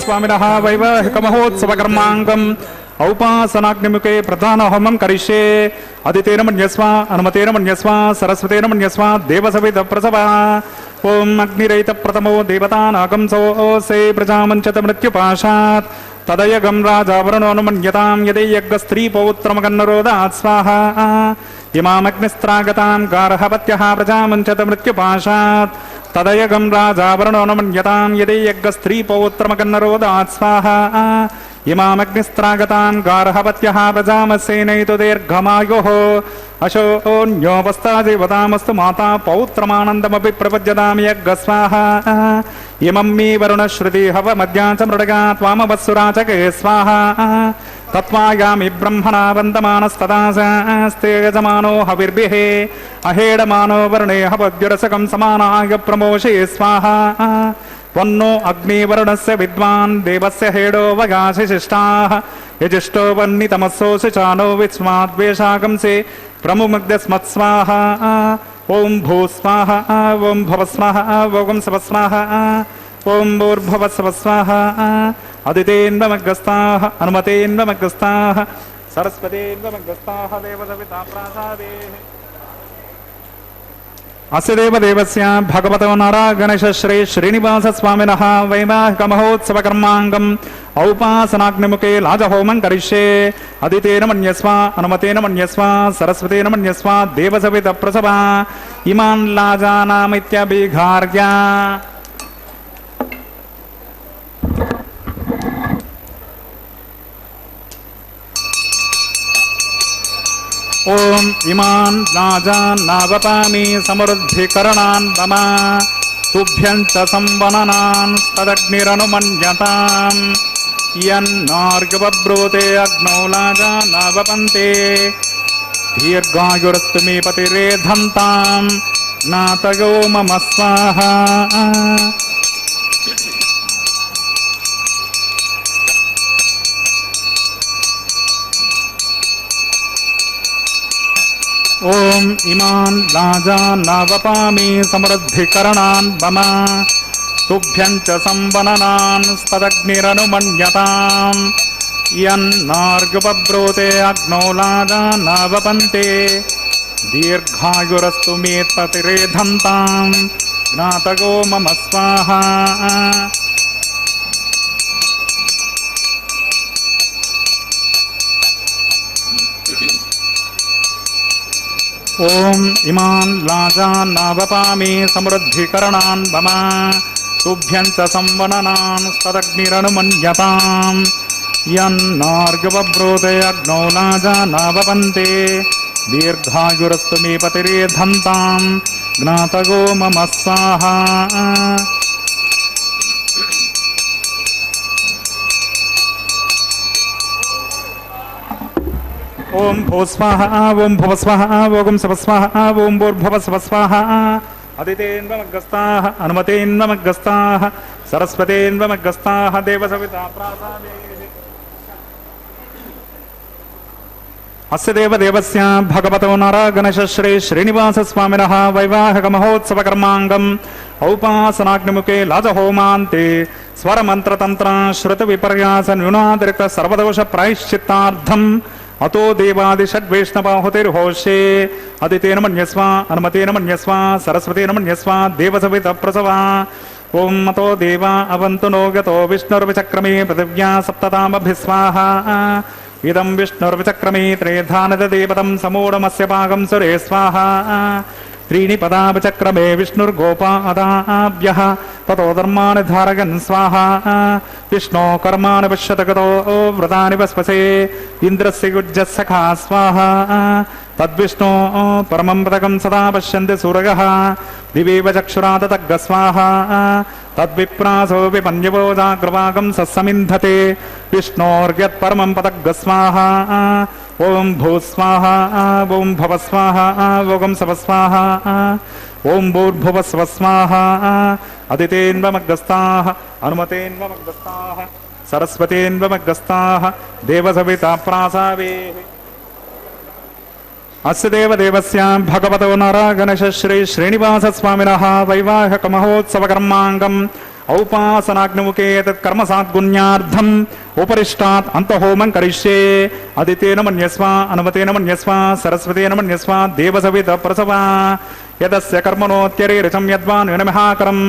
B: స్వామినః వైవాహిక మహోత్సవ కర్మాంగం ఔపాసనాగ్నిముఖే ప్రధాన హోమం కరిష్యే. అదితేన మన్యస్వ అనుమతేన మన్యస్వ సరస్వతేన మన్యస్వ దేవసవిత ప్రసవ. ఓం అగ్నిరహిత ప్రథమో దేవతానాగం సోసే ప్రజామంచత మృత్యుపాశాత్ తదయగం రాజావరుణోనుమన్యతాం యదేయజ్ఞ స్త్రీ పౌత్రమగన్నరోదాత్ స్వాహా. ఇమామగ్నిస్త్రాగతాం గార్హపత్యః ప్రజామంచత మృత్యుపాశాత్ तदयगं राजावरणो न मन्यतां यदि यज्ञस्त्रीपौत्रमकन्नरोदात् स्वाहा इमामग्निस्त्रागतान् गार्हपत्यः प्रजामसेनयितु दीर्घमायुः अशोन्योपस्तादेवतामस्तु माता पौत्रमानन्दमपि प्रपद्यतां यज्ञस्वाहा इमं मे वरुणश्रुतिहवमद्या च मृडगा त्वामवत्सुराचके स्वाहा तत्त्वायामि ब्रह्मणा वन्दमानस्तदास्ते यजमानो हविर्भिः अहेडमानो वर्णे हवद्युरसकं समानाय प्रमोषे स्वाहा वन्नो अग्निवर्णस्य विद्वान् देवस्य हेडो वगाशिशिष्टाः यजिष्ठो वह्नितमसोऽसि चानो विस्माद्वेषागंसे प्रमुग्धस्मत्स्वाहा ॐ भूस्वाहा ॐ भवस्वाहा ॐ सवस्वाहा ॐ भूर्भुवस्वस्वाहा अदितेन्वमग्रस्ताः अनुमतेन्वमग्रस्ताः सरस्वतेन्वमग्रस्ताः देवसविता प्रासादेः अस्य देवदेवस्य भगवतो नारायणश श्री श्रीनिवास स्वामिनः वैवाहिक महोत्सव कर्माङ्गम् औपासनाग्निमुखे लाजहोमं करिष्ये अदितेन मन्यस्व अनुमतेन मन्यस्व सरस्वतेन मन्यस्व देवसवित प्रसवा इमान् लाजानामित्यभिघार्य ओम इमान् राजान् नावपामि समृद्धिकरणान् मम तुभ्यं च संवननान् तदग्निरनुमन्यताम् यन्नार्गवब्रूते अग्नौ लाजान् नावपन्ते दीर्घायुरस्तु मे पतिरेधन्ताम् ज्ञातयो मम स्वाहा ओम इमान् राजान् नावपामि समृद्धिकरणान् मम तुभ्यं च संवननान् तदग्निरनुमन्यताम् यन्नार्गवब्रूते अग्नौ लाजान् नावपन्ते दीर्घायुरस्तु मे पतिरेधन्ताम् ज्ञातयो मम स्वाहा ओम इमान् लाजान् नावपामि समृद्धिकरणान् मम तुभ्यं च संवननान् तदग्निरनुमन्यताम् यन्नार्गवब्रूते अग्नौ लाजान् नावपन्ते दीर्घायुरस्तु मे पतिरेधन्ताम् ज्ञातयो मम स्वाहा ओम भूस्वाहा ओम भुवस्वाहा ओम सवस्वाहा ओम भूर्भुवस्वस्वाहा अदितेन्वमग्रस्ताः अनुमतेन्वमग्रस्ताः सरस्वतेन्वमग्रस्ताः देवसविता प्रासादेः अस्य देवदेवस्य भगवतो नारायणश श्री श्रीनिवास स्वामिनः वैवाहिक महोत्सव कर्माङ्गम् औपासनाग्निमुखे लाजहोमान्ते स्वरमन्त्रतन्त्र श्रुतविपर्यास न्यूनातिरिक्त सर्वदोष प्रायश्चित्तार्थम् अतो देवादिषड्वैष्णवाहुतिर्होष्ये अदितेन मन्यस्व अनुमतेन मन्यस्व सरस्वतेन मन्यस्व देवसवित प्रसवा ओम अतो देवा अवन्तु नो गतो विष्णुर्विचक्रमे पृथिव्या सप्ततामभिस्वाहा इदं विष्णुर्विचक्रमे त्रेधानदेवतं समूढमस्य पाकं सुरे स्वाहा त्रीणि पदाभिचक्रमे विष्णुर्गोपादाभ्यः ततो धर्माणि धारयन् स्वाहा विष्णो कर्माणि पश्यतगतो व्रतानि वस्वसे इन्द्रस्य युज्यसखा स्वाहा तद्विष्णो परमं पदकं सदा पश्यन्ति सूरयः दिवेव चक्षुराततग्ग स्वाहा तद्विप्रासो विपन्यवो जाग्रवागं सस्समिन्धते विष्णोर्यत्परमं पदग्ग स्वाहा ओम भूस्वाहा ओम भवस्वाहा ओम सवस्वाहा ओम भूर्भुवस्वस्वाहा अदितेन्वमग्रस्ताः अनुमतेन्वमग्रस्ताः सरस्वतेन्वमग्रस्ताः देवसविता प्रासावेः अस्य देवदेवस्य भगवतो नारायणश श्री श्रीनिवास स्वामिनः वैवाहिक महोत्सव कर्माङ्गम् औपासनाग्निमुखे तत्कर्म साद्गुण्यार्थम् उपरिष्टात् अन्तहोमं करिष्ये अदितेन मन्यस्व अनुमतेन मन्यस्व सरस्वतेन मन्यस्व देवसवित प्रसवा यदस्य कर्मणोत्यरीरिचं यद्वान् विनमहाकरम्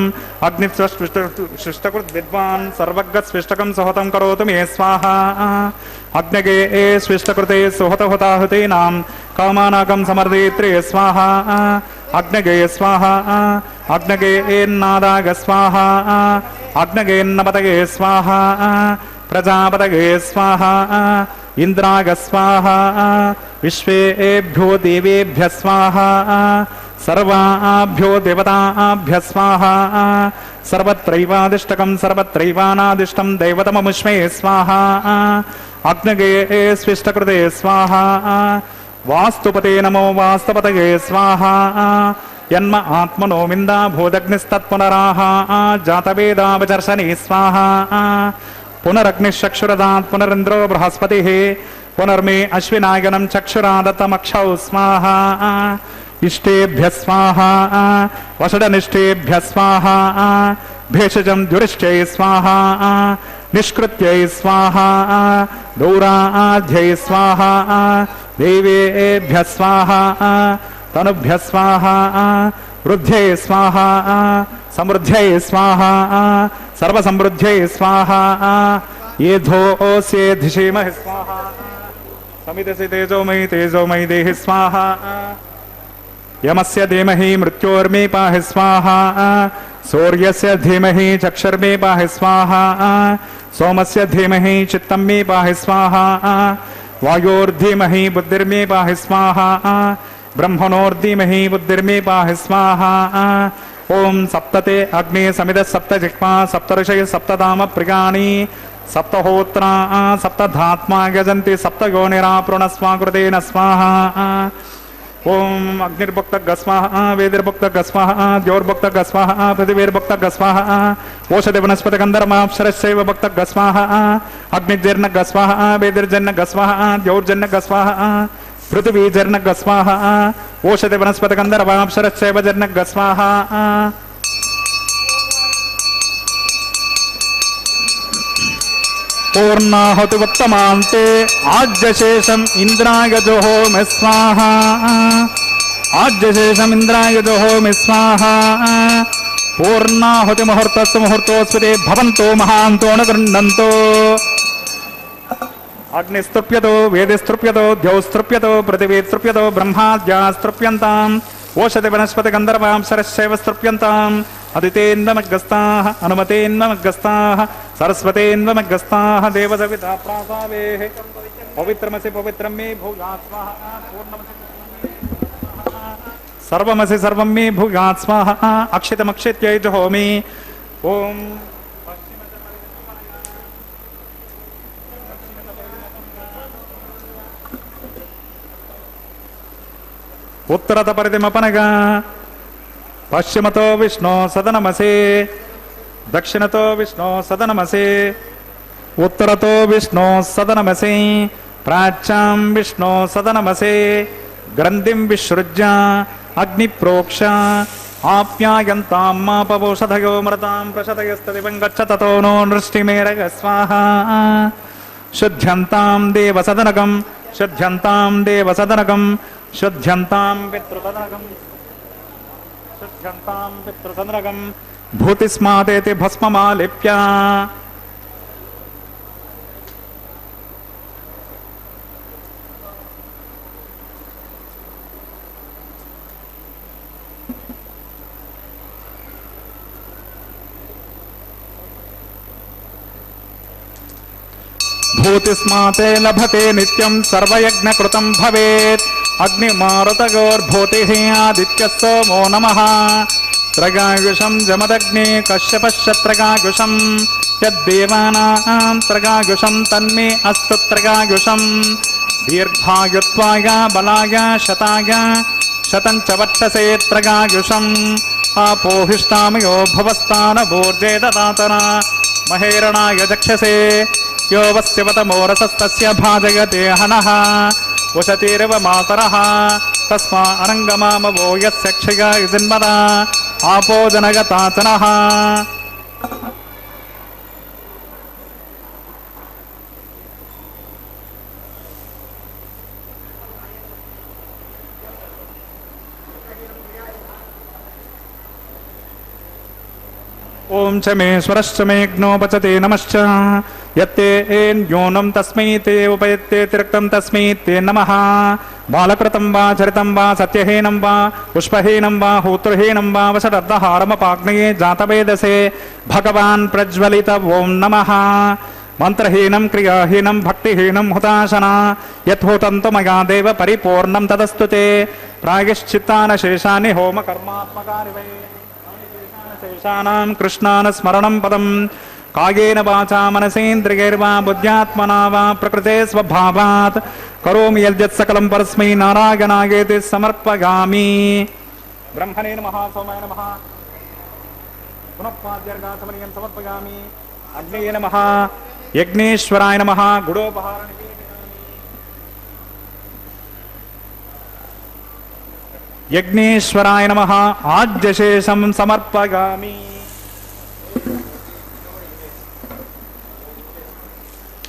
B: अग्निस्विष्टकृत् विद्वान् सर्वज्ञस्विष्टकं सुहतं करोतु मे स्वाहा अग्नगे स्विष्टकृते सुहतहुताहुतीनां कामानाकं समर्दयित्रे स्वाहा अग्नगे स्वाहा अग्नगेन्नादाग स्वाहा अग्नगेन्नपतगे स्वाहा प्रजापतगे स्वाहा इंद्राग स्वाहा विश्वेभ्यो देवेभ्यः स्वाहा सर्वाभ्यो देवताभ्यः स्वाहा सर्वत्रैवादिष्टकं सर्वत्रैवानादिष्टं दैवतममुष्मे स्वाहा अग्नगे स्विष्टकृते स्वाहा वास्तुपते नमो वास्तुपतये स्वाहा यन्म आत्मनो विन्दा भूदग्निस्तत्पुनराः जातवेदावचर्षणे स्वाहा पुनरग्निश्चक्षुरदात् पुनरिन्द्रो बृहस्पतिः पुनर्मे अश्विनायनं चक्षुरादत्तमक्षौ स्वाहा इष्टेभ्यः स्वाहा वषडनिष्ठेभ्यः स्वाहा भेषजं द्युरिष्टै स्वाहा निष्कृत्यै स्वाहा दौराध्यै स्वाहा देवेभ्यः स्वाहा तनुभ्यः स्वाहा वृद्ध्यै स्वाहा समृद्ध्यै स्वाहा सर्वसमृद्ध्यै स्वाहा येधोऽस्येधिषेमहि स्वाहा समिदसि तेजोमयि देहि स्वाहा यमस्य धीमहि मृत्योर्मे पाहि स्वाहा सूर्यस्य धीमहि चक्षुर्मे पाहि स्वाहा सोमस्य धीमहि चित्तं मे पाहि स्वाहा वायोर्धीमहि बुद्धिर्मे पाहि स्वाहा ब्रह्मणोर्धीमहि बुद्धिर्मे पाहि स्वाहा ओम सप्तते अग्नि समिद सप्त जिह्वा सप्त ऋषय सप्तधाम प्रियाणि सप्तहोत्रा सप्तधात्मा गजन्ति सप्त योनिराप्रणस्वाकृतेन स्वाहा ओम अग्निर्भुक्तः स्वाहा वेदिर्भुक्तः स्वाहा द्योर्भुक्तः स्वाहा पृथिवीर्भुक्तः स्वाहा ओषधि वनस्पति गन्धर्वाप्सरस्यैव भुक्तः स्वाहा अग्निर्जन्नः स्वाहा वेदिर्जन्नः स्वाहा द्योर्जन्नः स्वाहा पृथिवीजन्नः स्वाहा ओषधि वनस्पति गन्धर्वाप्सरस्यैव जन्नः स्वाहा पूर्णाहुतिवत्तमान्ते आज्यशेषम् इन्द्राय जुहोमि स्वाहा आज्यशेषम् इन्द्राय जुहोमि स्वाहा पूर्णाहुतिमुहूर्तस्य मुहूर्तोऽस्मिते भवन्तो महान्तो न गृह्णन्तो अग्निस्तृप्यतो वेदिस्तृप्यतो द्यौस्तृप्यतो पृथिवीस्तृप्यतो ब्रह्माद्यास्तृप्यन्ताम् ओषधि वनस्पति गन्धर्वाप्सरस्यैव स्तृप्यन्ताम् अदितेन्वमग्गस्ताः अनुमतेन्वमग्गस्ताः सरस्वतेन्वमग्गस्ताः देवसविता प्रासावेः पवित्रमसि पवित्रं मे भूयात् स्वाहा सर्वमसि सर्वं मे भूयात् स्वाहा अक्षितमक्षित्यै जुहोमि ओम उत्तरत परिधिमपनगा पश्चिमतो विष्णु सदनमसे दक्षिणतो विष्णु सदनमसे उत्तरतो विष्णु सदनमसे प्राच्यां विष्णु सदनमसे ग्रन्थिं विसृज्य अग्निप्रोक्ष आप्यायन्तां मापवोषधयो मृतां प्रशतयस्तदिवं गच्छ ततो नो नृष्टिमेरग स्वाहा शुद्ध्यन्तां देवसदनकं शुद्ध्यन्तां देवसदनकं शुद्ध्यन्तां पितृसदनकम् शुद्ध्यन्तां पितृसदनकम् भूतिस्मादेति भस्ममालिप्य भूतिस्माते लभते नित्यं सर्वयज्ञकृतं भवेत् अग्निमारुतगोर्भूतिः आदित्यः सोमो नमः त्रगायुषं जमदग्ने कश्यपश्च त्रगायुषं यद्देवानां त्रगायुषं तन्मे अस्तु त्रगायुषं दीर्घायुत्वाय बलाय शताय शतं च वट्टसे त्रगायुषम् आपोहिष्टामयो भवस्तानभूर्जे ददातना महेरणाय चक्षसे यो वस्यवतमोरसस्तस्य भाजयते हनः उशतीरिव मातरः तस्मा अनङ्गमामवो यस्य क्षया जन्मदा आपो जनगतातनः ओम च मे स्वरश्च मे ज्ञोपचते नमश्च ಯತ್ತೇ ನ್ಯೂನಂ ತಸ್ಮೈ ತೇ ಉಪಯತ್ತೇ ತಿರಕ್ತಂ ತಸ್ಮೈ ತೇ ನಮಃ. ಬಾಲಕೃತಂ ವಾ ಚರಿತಂ ವಾ ಸತ್ಯಹೀನಂ ವಾ ಪುಷ್ಪಹೀನಂ ವಾ ಹೂತೃಹೀನಂ ವಾ ವಸದರ್ಧಹಾರಮಪಾಗ್ನಯೇ ಜಾತವೇದಸೆ ಭಗವಾನ್ ಪ್ರಜ್ವಲಿತ ಓಂ ನಮಃ. ಮಂತ್ರಹೀನಂ ಕ್ರಿಯಾಹೀನಂ ಭಕ್ತಿಹೀನಂ ಹುತಾಶನ ಯಥೋತಂತು ಮಯಾ ದೇವ ಪರಿಪೂರ್ಣಂ ತದಸ್ತು ತೇ. ಪ್ರಾಯಶ್ಚಿತ್ತಾನ ಶೇಷಾನಿ ಹೋಮ ಕರ್ಮಾತ್ಮಕಾನಿ ವೈ ಶೇಷಾನಾಂ ಕೃಷ್ಣಾನ ಸ್ಮರಣಂ ಪದಂ. ಕಾಯೇನ ವಾಚಾ ಮನಸೇಂದ್ರಿಯೈರ್ವಾ ಬುದ್ಧ್ಯಾತ್ಮನಾ ವಾ ಪ್ರಕೃತೆ ಸ್ವಭಾವಾತ್ ಕರೋಮಿ ಯದ್ಯತ್ ಸಕಲಂ ಪರಸ್ಮೈ ನಾರಾಯಣಾಯೇತಿ ಸಮರ್ಪಯಾಮಿ. ಬ್ರಹ್ಮಣೇ ನಮಃ ಸೋಮಾಯ ನಮಃ ಪುನಃಪಾದ್ಯರ್ಗಾಸಮನೀಯಂ ಸಮರ್ಪಯಾಮಿ. ಅಗ್ನೇಯ ನಮಃ ಯಜ್ಞೇಶ್ವರಾಯ ನಮಃ ಗುಡೋಪಹಾರ. ಯಜ್ಞೇಶ್ವರಾಯ ನಮಃ ಆಜ್ಯಶೇಷಂ ಸಮರ್ಪಯಾಮಿ.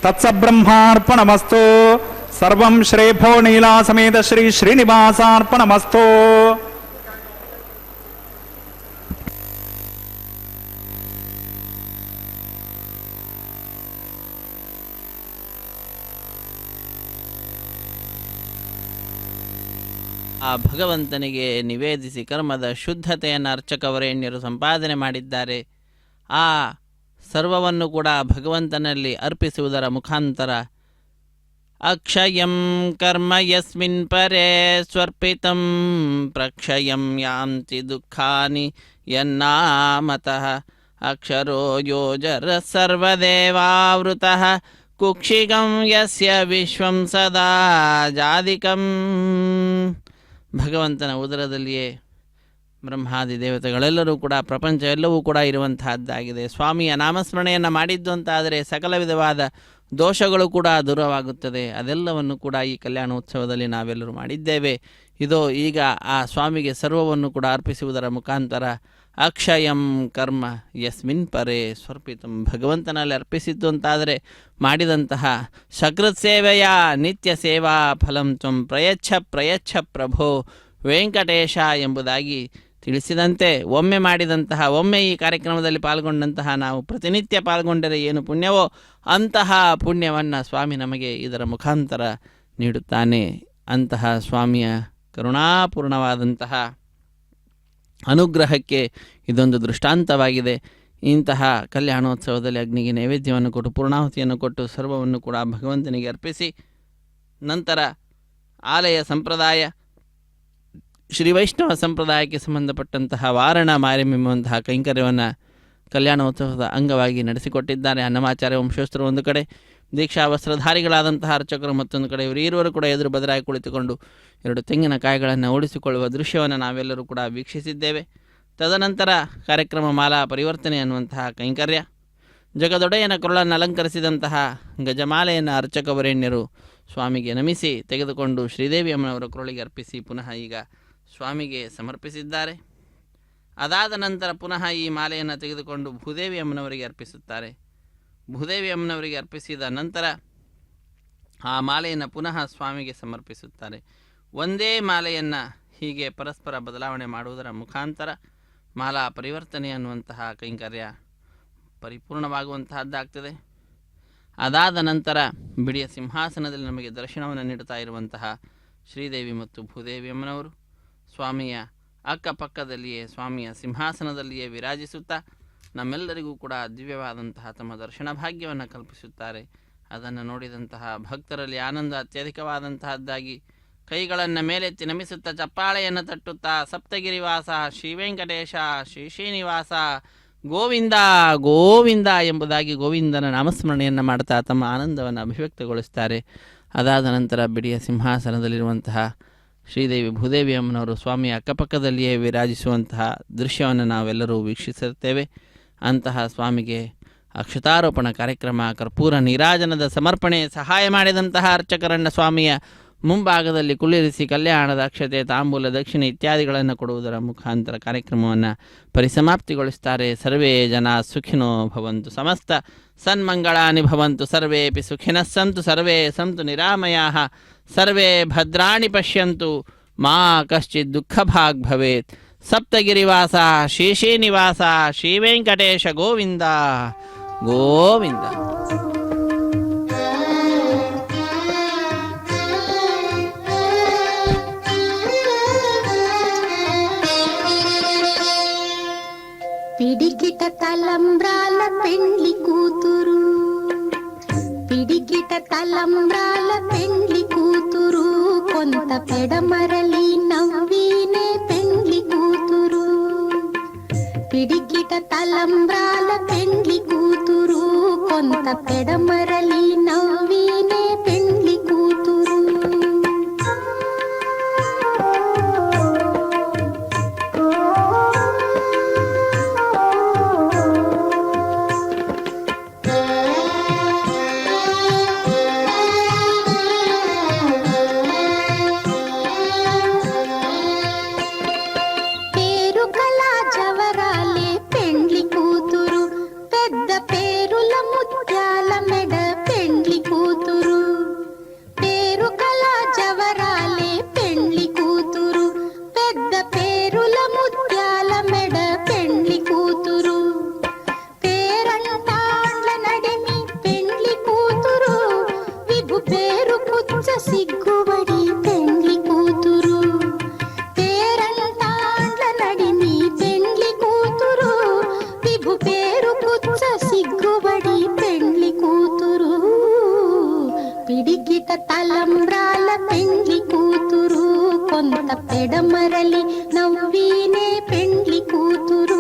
B: ತತ್ಸಬ್ರಹ್ಮಾರ್ಪಣಮಸ್ತು. ಸರ್ವಂ ಶ್ರೇಭೋ ನೀಲಾ ಸಮೇತ ಶ್ರೀ ಶ್ರೀನಿವಾಸಾರ್ಪಣಮಸ್ತು.
D: ಆ ಭಗವಂತನಿಗೆ ನಿವೇದಿಸಿ ಕರ್ಮದ ಶುದ್ಧತೆಯನ್ನು ಅರ್ಚಕವರೇಣ್ಯರು ಸಂಪಾದನೆ ಮಾಡಿದ್ದಾರೆ. ಆ ಸರ್ವವನ್ನು ಕೂಡ ಭಗವಂತನಲ್ಲಿ ಅರ್ಪಿಸುವುದರ ಮುಖಾಂತರ ಅಕ್ಷಯಂ ಕರ್ಮ ಯಸ್ಮಿನ್ ಪರೇ ಸ್ವರ್ಪಿತಂ ಪ್ರಕ್ಷಯಂ ಯಾಂತಿ ದುಃಖಾನಿ ಯನ್ನಾಮತಃ ಅಕ್ಷರೋ ಯೋಜರ ಸರ್ವದೇವಾವೃತಃ ಕುಕ್ಷಿಗಂ ಯಸ್ಯ ವಿಶ್ವಂ ಸದಾ ಜಾದಿಕಂ. ಭಗವಂತನ ಉದರದಲ್ಲಿಯೇ ಬ್ರಹ್ಮಾದಿ ದೇವತೆಗಳೆಲ್ಲರೂ ಕೂಡ ಪ್ರಪಂಚ ಎಲ್ಲವೂ ಕೂಡ ಇರುವಂತಹದ್ದಾಗಿದೆ. ಸ್ವಾಮಿಯ ನಾಮಸ್ಮರಣೆಯನ್ನು ಮಾಡಿದ್ದು ಅಂತಾದರೆ ಸಕಲ ವಿಧವಾದ ದೋಷಗಳು ಕೂಡ ದೂರವಾಗುತ್ತದೆ. ಅದೆಲ್ಲವನ್ನು ಕೂಡ ಈ ಕಲ್ಯಾಣೋತ್ಸವದಲ್ಲಿ ನಾವೆಲ್ಲರೂ ಮಾಡಿದ್ದೇವೆ. ಇದೋ ಈಗ ಆ ಸ್ವಾಮಿಗೆ ಸರ್ವವನ್ನು ಕೂಡ ಅರ್ಪಿಸುವುದರ ಮುಖಾಂತರ ಅಕ್ಷಯಂ ಕರ್ಮ ಯಸ್ಮಿನ್ ಪರೇ ಸ್ವರ್ಪಿತಂ. ಭಗವಂತನಲ್ಲಿ ಅರ್ಪಿಸಿದ್ದು ಅಂತಾದರೆ ಮಾಡಿದಂತಹ ಸಕೃತ್ ಸೇವೆಯ ನಿತ್ಯ ಸೇವಾ ಫಲಂ ತ್ವಂ ಪ್ರಯಚ್ಛ ಪ್ರಯಚ್ಛ ಪ್ರಭೋ ವೆಂಕಟೇಶ ಎಂಬುದಾಗಿ ತಿಳಿಸಿದಂತೆ ಒಮ್ಮೆ ಮಾಡಿದಂತಹ, ಒಮ್ಮೆ ಈ ಕಾರ್ಯಕ್ರಮದಲ್ಲಿ ಪಾಲ್ಗೊಂಡಂತಹ ನಾವು ಪ್ರತಿನಿತ್ಯ ಪಾಲ್ಗೊಂಡರೆ ಏನು ಪುಣ್ಯವೋ ಅಂತಹ ಪುಣ್ಯವನ್ನು ಸ್ವಾಮಿ ನಮಗೆ ಇದರ ಮುಖಾಂತರ ನೀಡುತ್ತಾನೆ. ಅಂತಹ ಸ್ವಾಮಿಯ ಕರುಣಾಪೂರ್ಣವಾದಂತಹ ಅನುಗ್ರಹಕ್ಕೆ ಇದೊಂದು ದೃಷ್ಟಾಂತವಾಗಿದೆ. ಇಂತಹ ಕಲ್ಯಾಣೋತ್ಸವದಲ್ಲಿ ಅಗ್ನಿಗೆ ನೈವೇದ್ಯವನ್ನು ಕೊಟ್ಟು ಪೂರ್ಣಾಹುತಿಯನ್ನು ಕೊಟ್ಟು ಸರ್ವವನ್ನು ಕೂಡ ಭಗವಂತನಿಗೆ ಅರ್ಪಿಸಿ ನಂತರ ಆಲಯ ಸಂಪ್ರದಾಯ ಶ್ರೀ ವೈಷ್ಣವ ಸಂಪ್ರದಾಯಕ್ಕೆ ಸಂಬಂಧಪಟ್ಟಂತಹ ವಾರಣ ಮಾರ್ಯಮೆಂಬುವಂತಹ ಕೈಂಕರ್ಯವನ್ನು ಕಲ್ಯಾಣೋತ್ಸವದ ಅಂಗವಾಗಿ ನಡೆಸಿಕೊಟ್ಟಿದ್ದಾರೆ. ಅನ್ನಮಾಚಾರ್ಯ ವಂಶಸ್ಥರು ಒಂದು ಕಡೆ, ದೀಕ್ಷಾ ವಸ್ತ್ರಧಾರಿಗಳಾದಂತಹ ಅರ್ಚಕರು ಮತ್ತೊಂದು ಕಡೆ, ಇವರೀರುವರು ಕೂಡ ಎದುರು ಬದಲಾಗಿ ಕುಳಿತುಕೊಂಡು 2 ತೆಂಗಿನಕಾಯಿಗಳನ್ನು ಓಡಿಸಿಕೊಳ್ಳುವ ದೃಶ್ಯವನ್ನು ನಾವೆಲ್ಲರೂ ಕೂಡ ವೀಕ್ಷಿಸಿದ್ದೇವೆ. ತದನಂತರ ಕಾರ್ಯಕ್ರಮ ಮಾಲಾ ಪರಿವರ್ತನೆ ಅನ್ನುವಂತಹ ಕೈಂಕರ್ಯ, ಜಗದೊಡೆಯನ ಕೊರಳನ್ನು ಅಲಂಕರಿಸಿದಂತಹ ಗಜಮಾಲೆಯನ್ನು ಅರ್ಚಕವರೇಣ್ಯರು ಸ್ವಾಮಿಗೆ ನಮಿಸಿ ತೆಗೆದುಕೊಂಡು ಶ್ರೀದೇವಿ ಅಮ್ಮನವರ ಕೊರಳಿಗೆ ಅರ್ಪಿಸಿ ಪುನಃ ಈಗ ಸ್ವಾಮಿಗೆ ಸಮರ್ಪಿಸಿದ್ದಾರೆ. ಅದಾದ ನಂತರ ಪುನಃ ಈ ಮಾಲೆಯನ್ನು ತೆಗೆದುಕೊಂಡು ಭೂದೇವಿ ಅಮ್ಮನವರಿಗೆ ಅರ್ಪಿಸುತ್ತಾರೆ. ಭೂದೇವಿ ಅಮ್ಮನವರಿಗೆ ಅರ್ಪಿಸಿದ ನಂತರ ಆ ಮಾಲೆಯನ್ನು ಪುನಃ ಸ್ವಾಮಿಗೆ ಸಮರ್ಪಿಸುತ್ತಾರೆ. ಒಂದೇ ಮಾಲೆಯನ್ನು ಹೀಗೆ ಪರಸ್ಪರ ಬದಲಾವಣೆ ಮಾಡುವುದರ ಮುಖಾಂತರ ಮಾಲಾ ಪರಿವರ್ತನೆ ಅನ್ನುವಂತಹ ಕೈಂಕರ್ಯ ಪರಿಪೂರ್ಣವಾಗುವಂತಹದ್ದಾಗ್ತದೆ. ಅದಾದ ನಂತರ ಬಿಡಿಯ ಸಿಂಹಾಸನದಲ್ಲಿ ನಮಗೆ ದರ್ಶನವನ್ನು ನೀಡುತ್ತಾ ಇರುವಂತಹ ಶ್ರೀದೇವಿ ಮತ್ತು ಭೂದೇವಿ ಅಮ್ಮನವರು ಸ್ವಾಮಿಯ ಅಕ್ಕಪಕ್ಕದಲ್ಲಿಯೇ ಸ್ವಾಮಿಯ ಸಿಂಹಾಸನದಲ್ಲಿಯೇ ವಿರಾಜಿಸುತ್ತಾ ನಮ್ಮೆಲ್ಲರಿಗೂ ಕೂಡ ದಿವ್ಯವಾದಂತಹ ತಮ್ಮ ದರ್ಶನ ಭಾಗ್ಯವನ್ನು ಕಲ್ಪಿಸುತ್ತಾರೆ. ಅದನ್ನು ನೋಡಿದಂತಹ ಭಕ್ತರಲ್ಲಿ ಆನಂದ ಅತ್ಯಧಿಕವಾದಂತಹದ್ದಾಗಿ ಕೈಗಳನ್ನು ಮೇಲೆತ್ತಿ ನಮಿಸುತ್ತಾ ಚಪ್ಪಾಳೆಯನ್ನು ತಟ್ಟುತ್ತಾ ಸಪ್ತಗಿರಿವಾಸ ಶ್ರೀ ವೆಂಕಟೇಶ ಶ್ರೀ ಶ್ರೀನಿವಾಸ ಗೋವಿಂದ ಗೋವಿಂದ ಎಂಬುದಾಗಿ ಗೋವಿಂದನ ನಾಮಸ್ಮರಣೆಯನ್ನು ಮಾಡ್ತಾ ತಮ್ಮ ಆನಂದವನ್ನು ಅಭಿವ್ಯಕ್ತಗೊಳಿಸ್ತಾರೆ. ಅದಾದ ನಂತರ ಬಿಡಿಯ ಸಿಂಹಾಸನದಲ್ಲಿರುವಂತಹ ಶ್ರೀದೇವಿ ಭೂದೇವಿ ಅಮ್ಮನವರು ಸ್ವಾಮಿಯ ಅಕ್ಕಪಕ್ಕದಲ್ಲಿಯೇ ವಿರಾಜಿಸುವಂತಹ ದೃಶ್ಯವನ್ನು ನಾವೆಲ್ಲರೂ ವೀಕ್ಷಿಸುತ್ತೇವೆ. ಅಂತಹ ಸ್ವಾಮಿಗೆ ಅಕ್ಷತಾರೋಪಣ ಕಾರ್ಯಕ್ರಮ, ಕರ್ಪೂರ ನೀರಾಜನದ ಸಮರ್ಪಣೆ, ಸಹಾಯ ಮಾಡಿದಂತಹ ಅರ್ಚಕರನ್ನು ಸ್ವಾಮಿಯ ಮುಂಭಾಗದಲ್ಲಿ ಕುಳ್ಳಿರಿಸಿ ಕಲ್ಯಾಣದ ಅಕ್ಷತೆ, ತಾಂಬೂಲ, ದಕ್ಷಿಣೆ ಇತ್ಯಾದಿಗಳನ್ನು ಕೊಡುವುದರ ಮುಖಾಂತರ ಕಾರ್ಯಕ್ರಮವನ್ನು ಪರಿಸಮಾಪ್ತಿಗೊಳಿಸುತ್ತಾರೆ. ಸರ್ವೇ ಜನ ಸುಖಿನೋ ಭವಂತು, ಸಮಸ್ತ ಸನ್ಮಂಗಳಾನಿ ಭವಂತು, ಸರ್ವೇಪಿ ಸುಖಿನಃ ಸಂತು, ಸರ್ವೇ ಸಂತು ನಿರಾಮಯಾಃ, ಸರ್ವೇ ಭದ್ರಾಣಿ ಪಶ್ಯಂತು, ಮಾ ಕಶ್ಚಿತ್ ದುಃಖಭಾಗ್ ಭವೇತ್. ಸಪ್ತಗಿರಿವಾಸ ಶ್ರೀ ಶ್ರೀನಿವಾಸ ಶ್ರೀ ವೆಂಕಟೇಶ ಗೋವಿಂದ ಗೋವಿಂದ.
F: తలంబ్రాల పెండ్లి కూతురు, పిడికిట తలంబ్రాల పెండ్లి కూతురు, కొంత పెడమరలి నవ్వినే పెండ్లి కూతురు. పిడికిట తలంబ్రాల పెండ్లి కూతురు, కొంత పెడమరలి నవ్వినే పెండ్లి కూతురు. సిగ్గుబడి పెండ్లి కూతురు, పేరంటాండ్ల నడిమి పెండ్లి కూతురు, విభు పేరు పుచ్చ సిగ్గుబడి పెండ్లి కూతురు. పిడికిట తలంబ్రాల పెండ్లి కూతురు, కొంత పెడమరలి నవ్వినే పెండ్లి కూతురు.